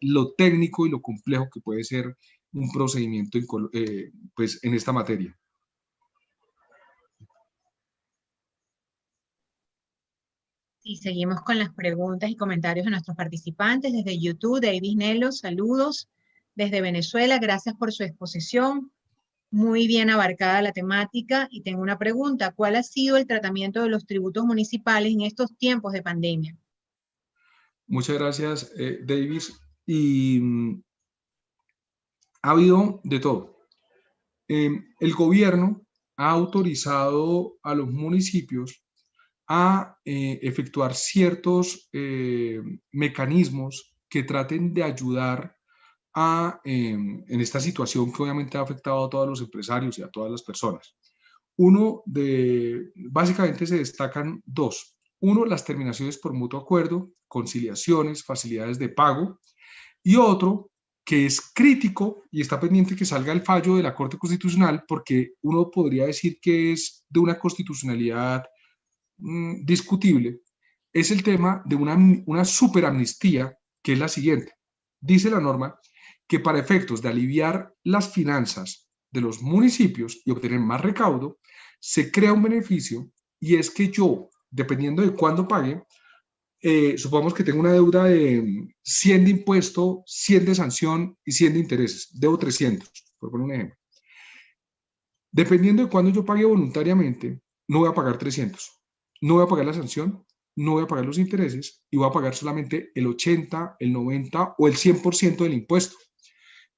lo técnico y lo complejo que puede ser un procedimiento pues, en esta materia. Y seguimos con las preguntas y comentarios de nuestros participantes. Desde YouTube, David Nelo, saludos. Desde Venezuela, gracias por su exposición. Muy bien abarcada la temática. Y tengo una pregunta. ¿Cuál ha sido el tratamiento de los tributos municipales en estos tiempos de pandemia? Muchas gracias, Davis. Y ha habido de todo. El gobierno ha autorizado a los municipios a efectuar ciertos mecanismos que traten de ayudar en esta situación que obviamente ha afectado a todos los empresarios y a todas las personas. Básicamente se destacan dos. Uno, las terminaciones por mutuo acuerdo, conciliaciones, facilidades de pago, y otro que es crítico y está pendiente que salga el fallo de la Corte Constitucional, porque uno podría decir que es de una constitucionalidad discutible, es el tema de una superamnistía, que es la siguiente. Dice la norma que para efectos de aliviar las finanzas de los municipios y obtener más recaudo, se crea un beneficio, y es que yo, dependiendo de cuándo pague, supongamos que tengo una deuda de 100 de impuesto, 100 de sanción y 100 de intereses, debo 300, por poner un ejemplo. Dependiendo de cuándo yo pague voluntariamente, no voy a pagar 300, no voy a pagar la sanción, no voy a pagar los intereses, y voy a pagar solamente el 80, el 90 o el 100% del impuesto.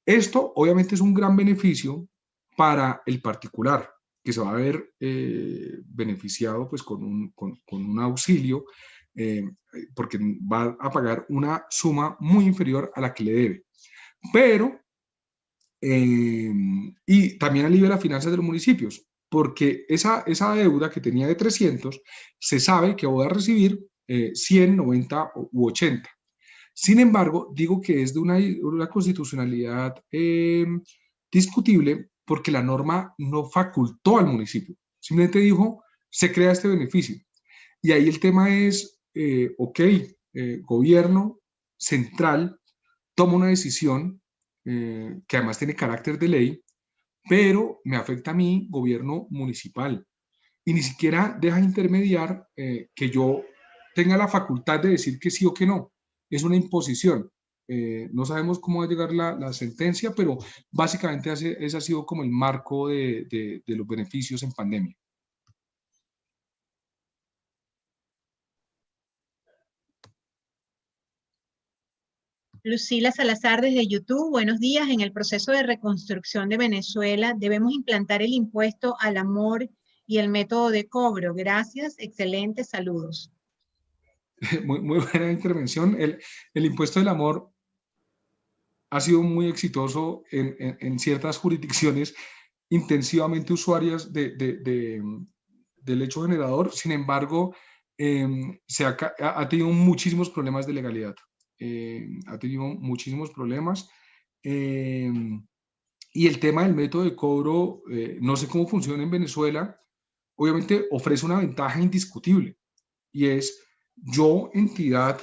Esto obviamente es un gran beneficio para el particular, que que se va a ver beneficiado pues, con un auxilio, porque va a pagar una suma muy inferior a la que le debe. Pero, y también alivia las finanzas de los municipios, porque esa deuda que tenía de 300, se sabe que voy a recibir 100, 90 u 80. Sin embargo, digo que es de una constitucionalidad discutible porque la norma no facultó al municipio, simplemente dijo, se crea este beneficio. Y ahí el tema es, ok, gobierno central toma una decisión que además tiene carácter de ley, pero me afecta a mí, gobierno municipal, y ni siquiera deja intermediar que yo tenga la facultad de decir que sí o que no. Es una imposición. No sabemos cómo va a llegar la sentencia, pero básicamente ese ha sido como el marco de los beneficios en pandemia. Lucila Salazar desde YouTube, buenos días. En el proceso de reconstrucción de Venezuela debemos implantar el impuesto al amor y el método de cobro. Gracias, excelentes saludos. Muy buena intervención. El impuesto del amor ha sido muy exitoso en ciertas jurisdicciones intensivamente usuarias del hecho generador. Sin embargo, ha tenido muchísimos problemas de legalidad. Ha tenido muchísimos problemas. Y el tema del método de cobro, no sé cómo funciona en Venezuela, obviamente ofrece una ventaja indiscutible, y es, yo, entidad,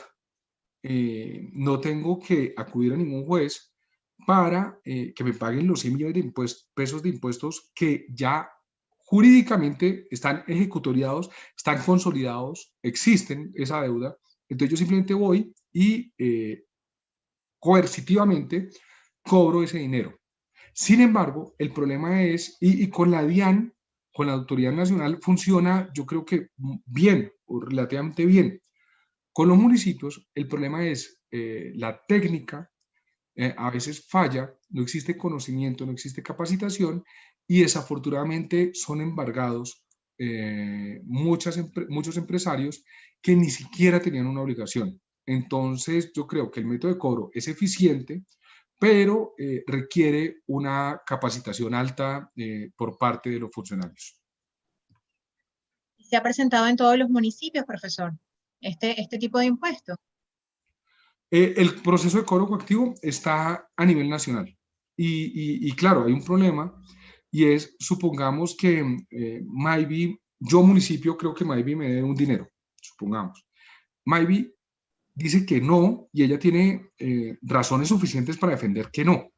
no tengo que acudir a ningún juez para que me paguen los 100 millones de pesos de impuestos que ya jurídicamente están ejecutoriados, están consolidados, existen esa deuda. Entonces yo simplemente voy y coercitivamente cobro ese dinero. Sin embargo, el problema es, y con la DIAN, con la Autoridad Nacional, funciona, yo creo que bien, o relativamente bien. Con los municipios, el problema es la técnica, a veces falla, no existe conocimiento, no existe capacitación, y desafortunadamente son embargados muchos empresarios que ni siquiera tenían una obligación. Entonces, yo creo que el método de cobro es eficiente, pero requiere una capacitación alta por parte de los funcionarios. ¿Se ha presentado en todos los municipios, profesor, este tipo de impuesto? El proceso de cobro coactivo está a nivel nacional. Y claro, hay un problema, y es, supongamos que Maybe, yo municipio creo que Maybe me debe un dinero, supongamos. Maybe dice que no, y ella tiene razones suficientes para defender que no.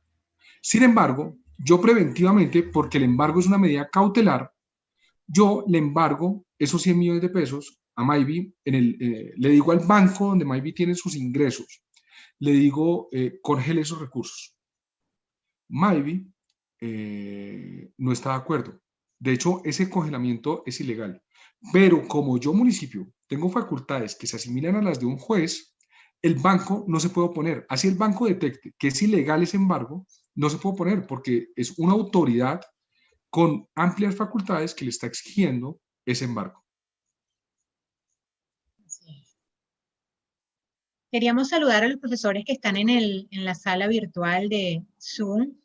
Sin embargo, yo preventivamente, porque el embargo es una medida cautelar, yo le embargo esos 100 millones de pesos a Maybe, le digo al banco donde Maybe tiene sus ingresos, le digo, congele esos recursos. Maybe no está de acuerdo. De hecho, ese congelamiento es ilegal. Pero como yo, municipio, tengo facultades que se asimilan a las de un juez, el banco no se puede oponer. Así el banco detecte que es ilegal ese embargo, no se puede oponer porque es una autoridad con amplias facultades que le está exigiendo ese embargo. Queríamos saludar a los profesores que están en la sala virtual de Zoom.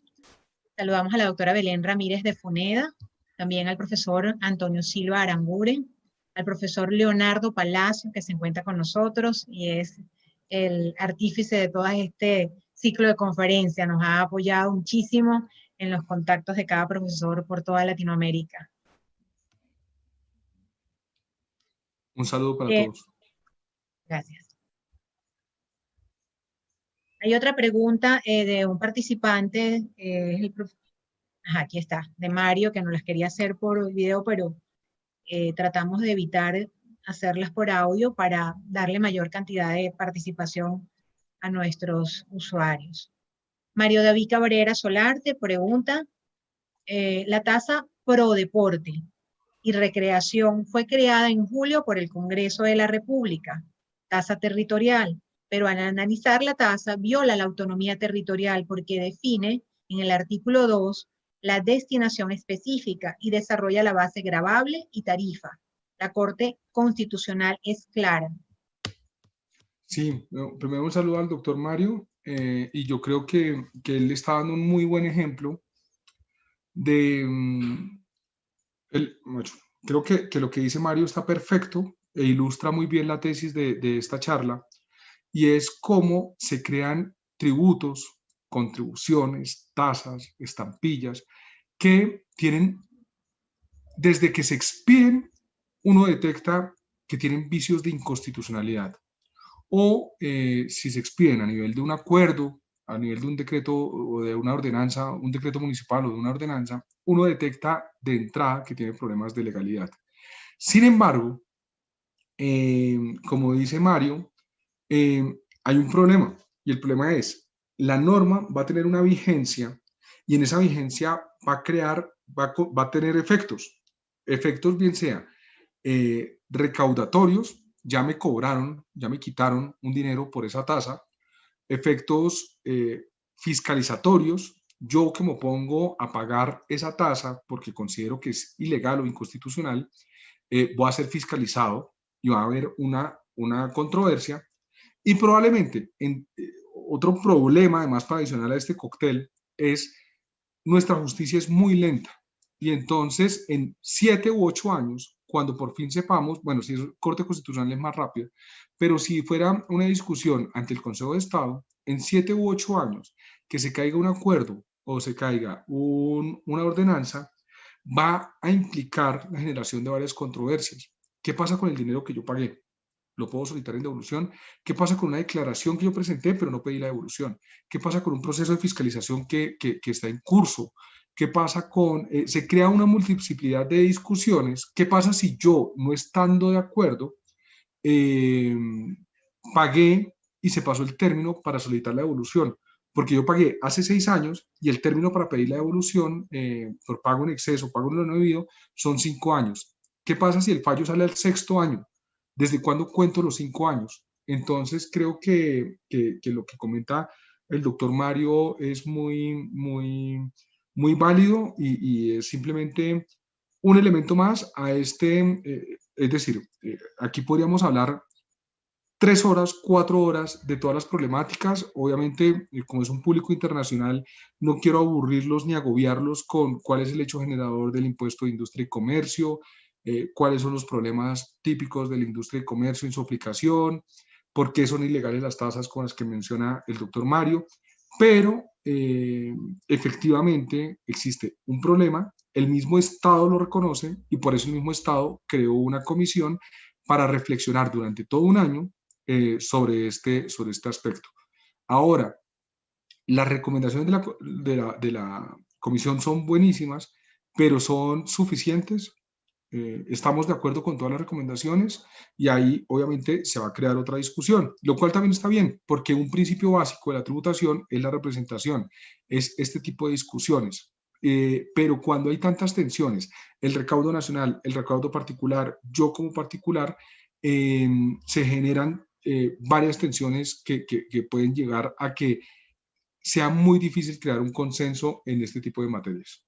Saludamos a la doctora Belén Ramírez de Funeda, también al profesor Antonio Silva Aranguren, al profesor Leonardo Palacio, que se encuentra con nosotros y es el artífice de todo este ciclo de conferencia. Nos ha apoyado muchísimo en los contactos de cada profesor por toda Latinoamérica. Un saludo para todos. Gracias. Hay otra pregunta de un participante, aquí está, de Mario, que nos las quería hacer por video, pero tratamos de evitar hacerlas por audio para darle mayor cantidad de participación a nuestros usuarios. Mario David Cabrera Solarte pregunta, la tasa pro deporte y recreación fue creada en julio por el Congreso de la República, tasa territorial, pero al analizar la tasa viola la autonomía territorial porque define en el artículo 2 la destinación específica y desarrolla la base gravable y tarifa. La Corte Constitucional es clara. Sí, primero un saludo al doctor Mario, y yo creo que él está dando un muy buen ejemplo de, bueno, creo que lo que dice Mario está perfecto e ilustra muy bien la tesis de esta charla, y es cómo se crean tributos, contribuciones, tasas, estampillas, que tienen, desde que se expiden, uno detecta que tienen vicios de inconstitucionalidad. O si se expiden a nivel de un acuerdo, a nivel de un decreto o de una ordenanza, un decreto municipal o de una ordenanza, uno detecta de entrada que tiene problemas de legalidad. Sin embargo, como dice Mario, hay un problema, y el problema es, la norma va a tener una vigencia, y en esa vigencia va a crear, va a tener efectos bien sea recaudatorios, ya me cobraron, ya me quitaron un dinero por esa tasa, efectos fiscalizatorios, yo que me pongo a pagar esa tasa porque considero que es ilegal o inconstitucional, voy a ser fiscalizado y va a haber una controversia. Y probablemente otro problema, además, para adicionar a este cóctel, es nuestra justicia es muy lenta. Y entonces, en 7 u 8 años, cuando por fin sepamos, bueno, si es Corte Constitucional es más rápido, pero si fuera una discusión ante el Consejo de Estado, en 7 u 8 años, que se caiga un acuerdo o se caiga una ordenanza, va a implicar la generación de varias controversias. ¿Qué pasa con el dinero que yo pagué? ¿Lo puedo solicitar en devolución? ¿Qué pasa con una declaración que yo presenté pero no pedí la devolución? ¿Qué pasa con un proceso de fiscalización que está en curso? ¿Qué pasa con, se crea una multiplicidad de discusiones? ¿Qué pasa si yo, no estando de acuerdo, eh, pagué y se pasó el término para solicitar la devolución? Porque yo pagué hace 6 años y el término para pedir la devolución por pago en exceso, pago en lo no debido, son 5 años. ¿Qué pasa si el fallo sale al 6.º año? ¿Desde cuándo cuento los 5 años? Entonces creo que lo que comenta el doctor Mario es muy válido, y es simplemente un elemento más a es decir, aquí podríamos hablar 3 horas, 4 horas de todas las problemáticas. Obviamente, como es un público internacional, no quiero aburrirlos ni agobiarlos con cuál es el hecho generador del impuesto de industria y comercio, cuáles son los problemas típicos de la industria y comercio en su aplicación, por qué son ilegales las tasas con las que menciona el doctor Mario, pero efectivamente existe un problema, el mismo Estado lo reconoce y por eso el mismo Estado creó una comisión para reflexionar durante todo un año sobre este aspecto. Ahora, las recomendaciones de la comisión son buenísimas, pero ¿son suficientes? Estamos de acuerdo con todas las recomendaciones, y ahí obviamente se va a crear otra discusión, lo cual también está bien, porque un principio básico de la tributación es la representación, es este tipo de discusiones. Pero cuando hay tantas tensiones, el recaudo nacional, el recaudo particular, yo como particular, se generan varias tensiones que pueden llegar a que sea muy difícil crear un consenso en este tipo de materias.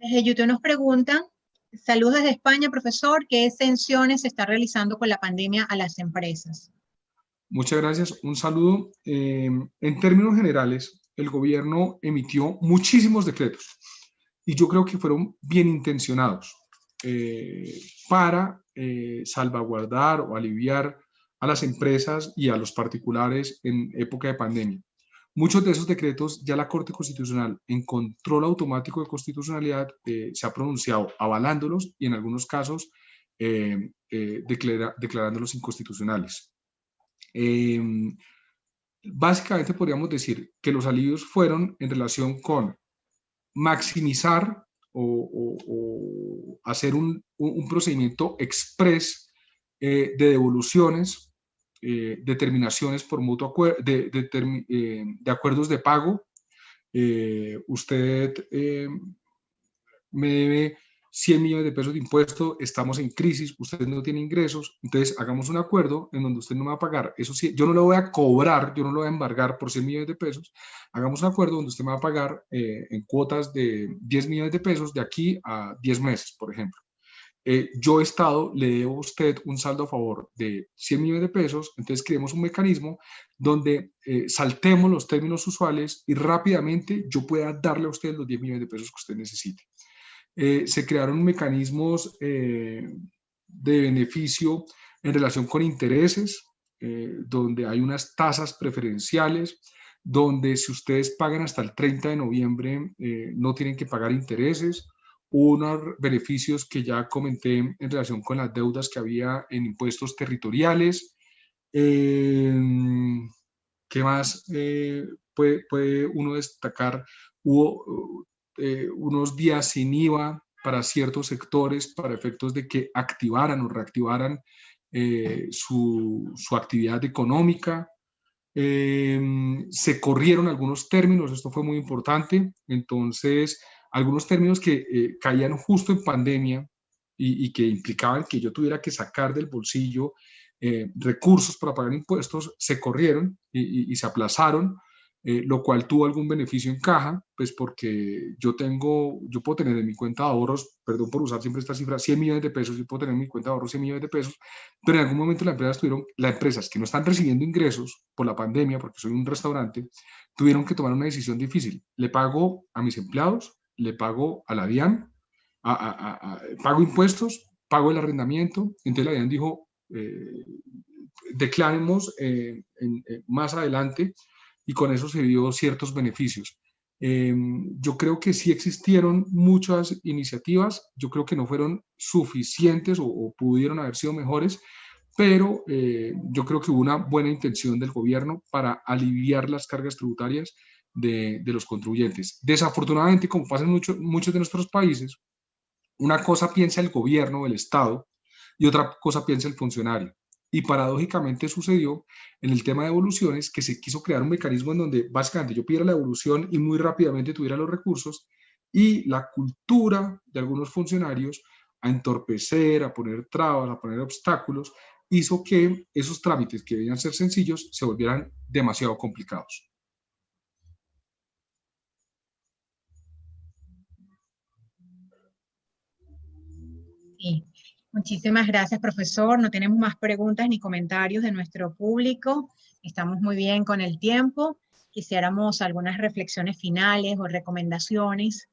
Desde YouTube nos preguntan, saludos desde España, profesor, ¿qué exenciones se está realizando con la pandemia a las empresas? Muchas gracias, un saludo. En términos generales, el gobierno emitió muchísimos decretos, y yo creo que fueron bien intencionados para salvaguardar o aliviar a las empresas y a los particulares en época de pandemia. Muchos de esos decretos ya la Corte Constitucional, en control automático de constitucionalidad, se ha pronunciado avalándolos, y en algunos casos declarándolos inconstitucionales. Básicamente podríamos decir que los alivios fueron en relación con maximizar o hacer un procedimiento express de devoluciones, determinaciones por mutuo acuerdo, de acuerdos de pago. Usted me debe 100 millones de pesos de impuesto, estamos en crisis, usted no tiene ingresos, entonces hagamos un acuerdo en donde usted no me va a pagar, eso sí, yo no lo voy a cobrar, yo no lo voy a embargar por 100 millones de pesos, hagamos un acuerdo donde usted me va a pagar en cuotas de 10 millones de pesos de aquí a 10 meses, por ejemplo. Yo, Estado, le debo a usted un saldo a favor de 100 millones de pesos, entonces creemos un mecanismo donde saltemos los términos usuales y rápidamente yo pueda darle a usted los 10 millones de pesos que usted necesite. Se crearon mecanismos de beneficio en relación con intereses, donde hay unas tasas preferenciales, donde si ustedes pagan hasta el 30 de noviembre no tienen que pagar intereses, unos beneficios que ya comenté en relación con las deudas que había en impuestos territoriales. ¿Qué más puede uno destacar? Hubo unos días sin IVA para ciertos sectores para efectos de que activaran o reactivaran su actividad económica. Se corrieron algunos términos, esto fue muy importante, entonces algunos términos que caían justo en pandemia y que implicaban que yo tuviera que sacar del bolsillo recursos para pagar impuestos, se corrieron y se aplazaron, lo cual tuvo algún beneficio en caja, pues porque yo puedo tener en mi cuenta de ahorros, perdón por usar siempre esta cifra, 100 millones de pesos, yo puedo tener en mi cuenta de ahorros 100 millones de pesos, pero en algún momento las empresas que no están recibiendo ingresos por la pandemia, porque soy un restaurante, tuvieron que tomar una decisión difícil. ¿Le pago a mis empleados? ¿Le pago a la DIAN? ¿Pago impuestos? ¿Pago el arrendamiento? Entonces la DIAN dijo, declaremos más adelante, y con eso se dio ciertos beneficios. Yo creo que sí existieron muchas iniciativas, yo creo que no fueron suficientes o pudieron haber sido mejores, pero yo creo que hubo una buena intención del gobierno para aliviar las cargas tributarias de los contribuyentes. Desafortunadamente, como pasa en muchos de nuestros países, una cosa piensa el gobierno, el Estado, y otra cosa piensa el funcionario. Y paradójicamente sucedió en el tema de devoluciones que se quiso crear un mecanismo en donde básicamente yo pidiera la devolución y muy rápidamente tuviera los recursos, y la cultura de algunos funcionarios a entorpecer, a poner trabas, a poner obstáculos, hizo que esos trámites que debían ser sencillos se volvieran demasiado complicados. Sí. Muchísimas gracias, profesor. No tenemos más preguntas ni comentarios de nuestro público. Estamos muy bien con el tiempo. Quisiéramos algunas reflexiones finales o recomendaciones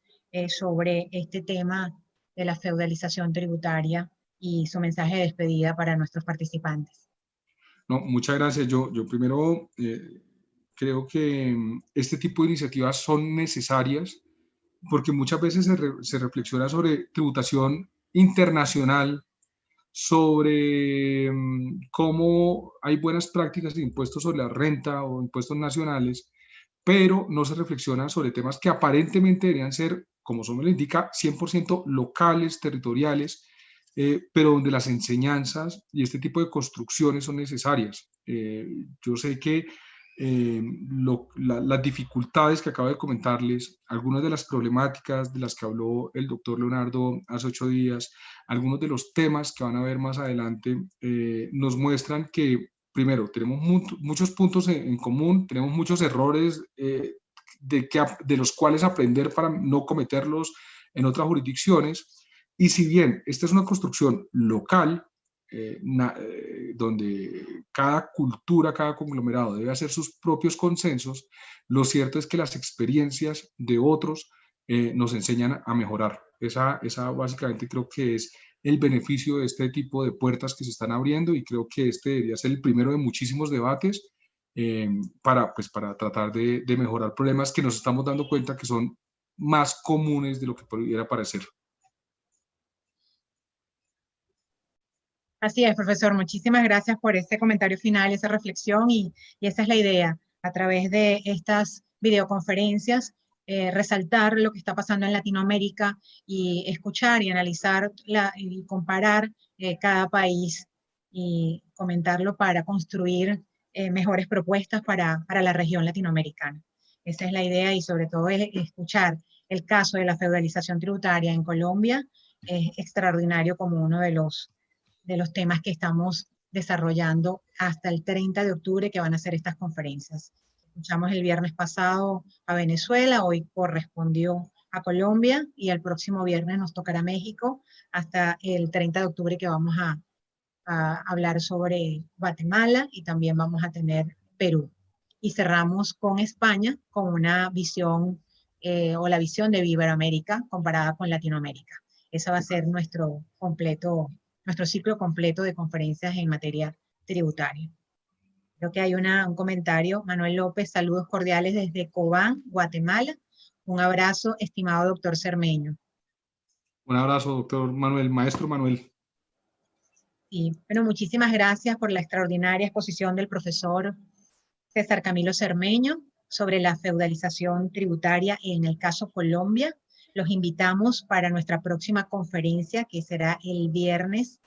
sobre este tema de la feudalización tributaria y su mensaje de despedida para nuestros participantes. No, muchas gracias. Yo primero creo que este tipo de iniciativas son necesarias porque muchas veces se reflexiona sobre tributación internacional, sobre cómo hay buenas prácticas de impuestos sobre la renta o impuestos nacionales, pero no se reflexiona sobre temas que aparentemente deberían ser, como su nombre lo indica, 100% locales, territoriales, pero donde las enseñanzas y este tipo de construcciones son necesarias. Yo sé que las dificultades que acabo de comentarles, algunas de las problemáticas de las que habló el doctor Leonardo hace 8 días, algunos de los temas que van a ver más adelante, nos muestran que, primero, tenemos muchos puntos en común, tenemos muchos errores de los cuales aprender para no cometerlos en otras jurisdicciones. Y si bien esta es una construcción local, donde cada cultura, cada conglomerado debe hacer sus propios consensos, lo cierto es que las experiencias de otros nos enseñan a mejorar. Esa básicamente creo que es el beneficio de este tipo de puertas que se están abriendo, y creo que este debería ser el primero de muchísimos debates para tratar de mejorar problemas que nos estamos dando cuenta que son más comunes de lo que pudiera parecer. Así es, profesor. Muchísimas gracias por ese comentario final, esa reflexión, y esa es la idea, a través de estas videoconferencias, resaltar lo que está pasando en Latinoamérica y escuchar y analizar y comparar cada país y comentarlo para construir mejores propuestas para la región latinoamericana. Esa es la idea, y sobre todo es escuchar el caso de la feudalización tributaria en Colombia es extraordinario como uno de los temas que estamos desarrollando hasta el 30 de octubre que van a ser estas conferencias. Escuchamos el viernes pasado a Venezuela, hoy correspondió a Colombia y el próximo viernes nos tocará México hasta el 30 de octubre que vamos a hablar sobre Guatemala y también vamos a tener Perú. Y cerramos con España con una visión o la visión de Iberoamérica comparada con Latinoamérica. Ese va a ser nuestro ciclo completo de conferencias en materia tributaria. Creo que hay un comentario. Manuel López, saludos cordiales desde Cobán, Guatemala. Un abrazo, estimado doctor Cermeño. Un abrazo, doctor Manuel, maestro Manuel. Y bueno, muchísimas gracias por la extraordinaria exposición del profesor César Camilo Cermeño sobre la feudalización tributaria en el caso Colombia. Los invitamos para nuestra próxima conferencia, que será el viernes.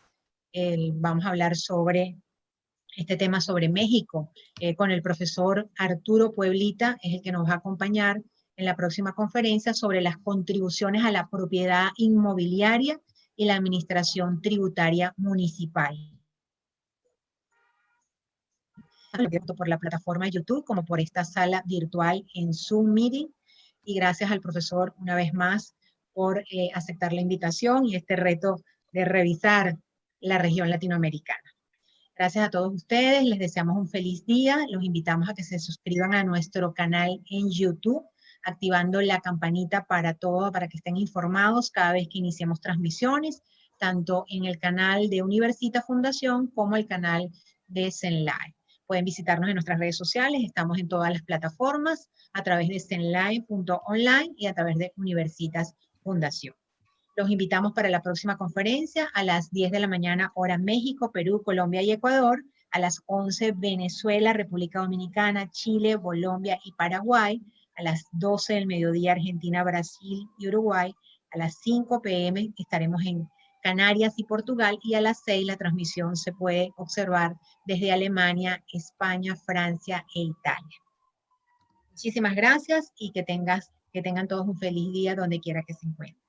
Vamos a hablar sobre este tema sobre México con el profesor Arturo Pueblita, es el que nos va a acompañar en la próxima conferencia sobre las contribuciones a la propiedad inmobiliaria y la administración tributaria municipal. Tanto por la plataforma de YouTube como por esta sala virtual en Zoom Meeting. Y gracias al profesor una vez más por aceptar la invitación y este reto de revisar la región latinoamericana. Gracias a todos ustedes, les deseamos un feliz día, los invitamos a que se suscriban a nuestro canal en YouTube, activando la campanita para que estén informados cada vez que iniciemos transmisiones, tanto en el canal de Universita Fundación como el canal de Zenlive. Pueden visitarnos en nuestras redes sociales, estamos en todas las plataformas, a través de zenlive.online y a través de Universitas Fundación. Los invitamos para la próxima conferencia a las 10 de la mañana, hora México, Perú, Colombia y Ecuador, a las 11 Venezuela, República Dominicana, Chile, Colombia y Paraguay, a las 12 del mediodía Argentina, Brasil y Uruguay, a las 5 p.m. estaremos en Canarias y Portugal y a las 6 la transmisión se puede observar desde Alemania, España, Francia e Italia. Muchísimas gracias y que tengan todos un feliz día donde quiera que se encuentren.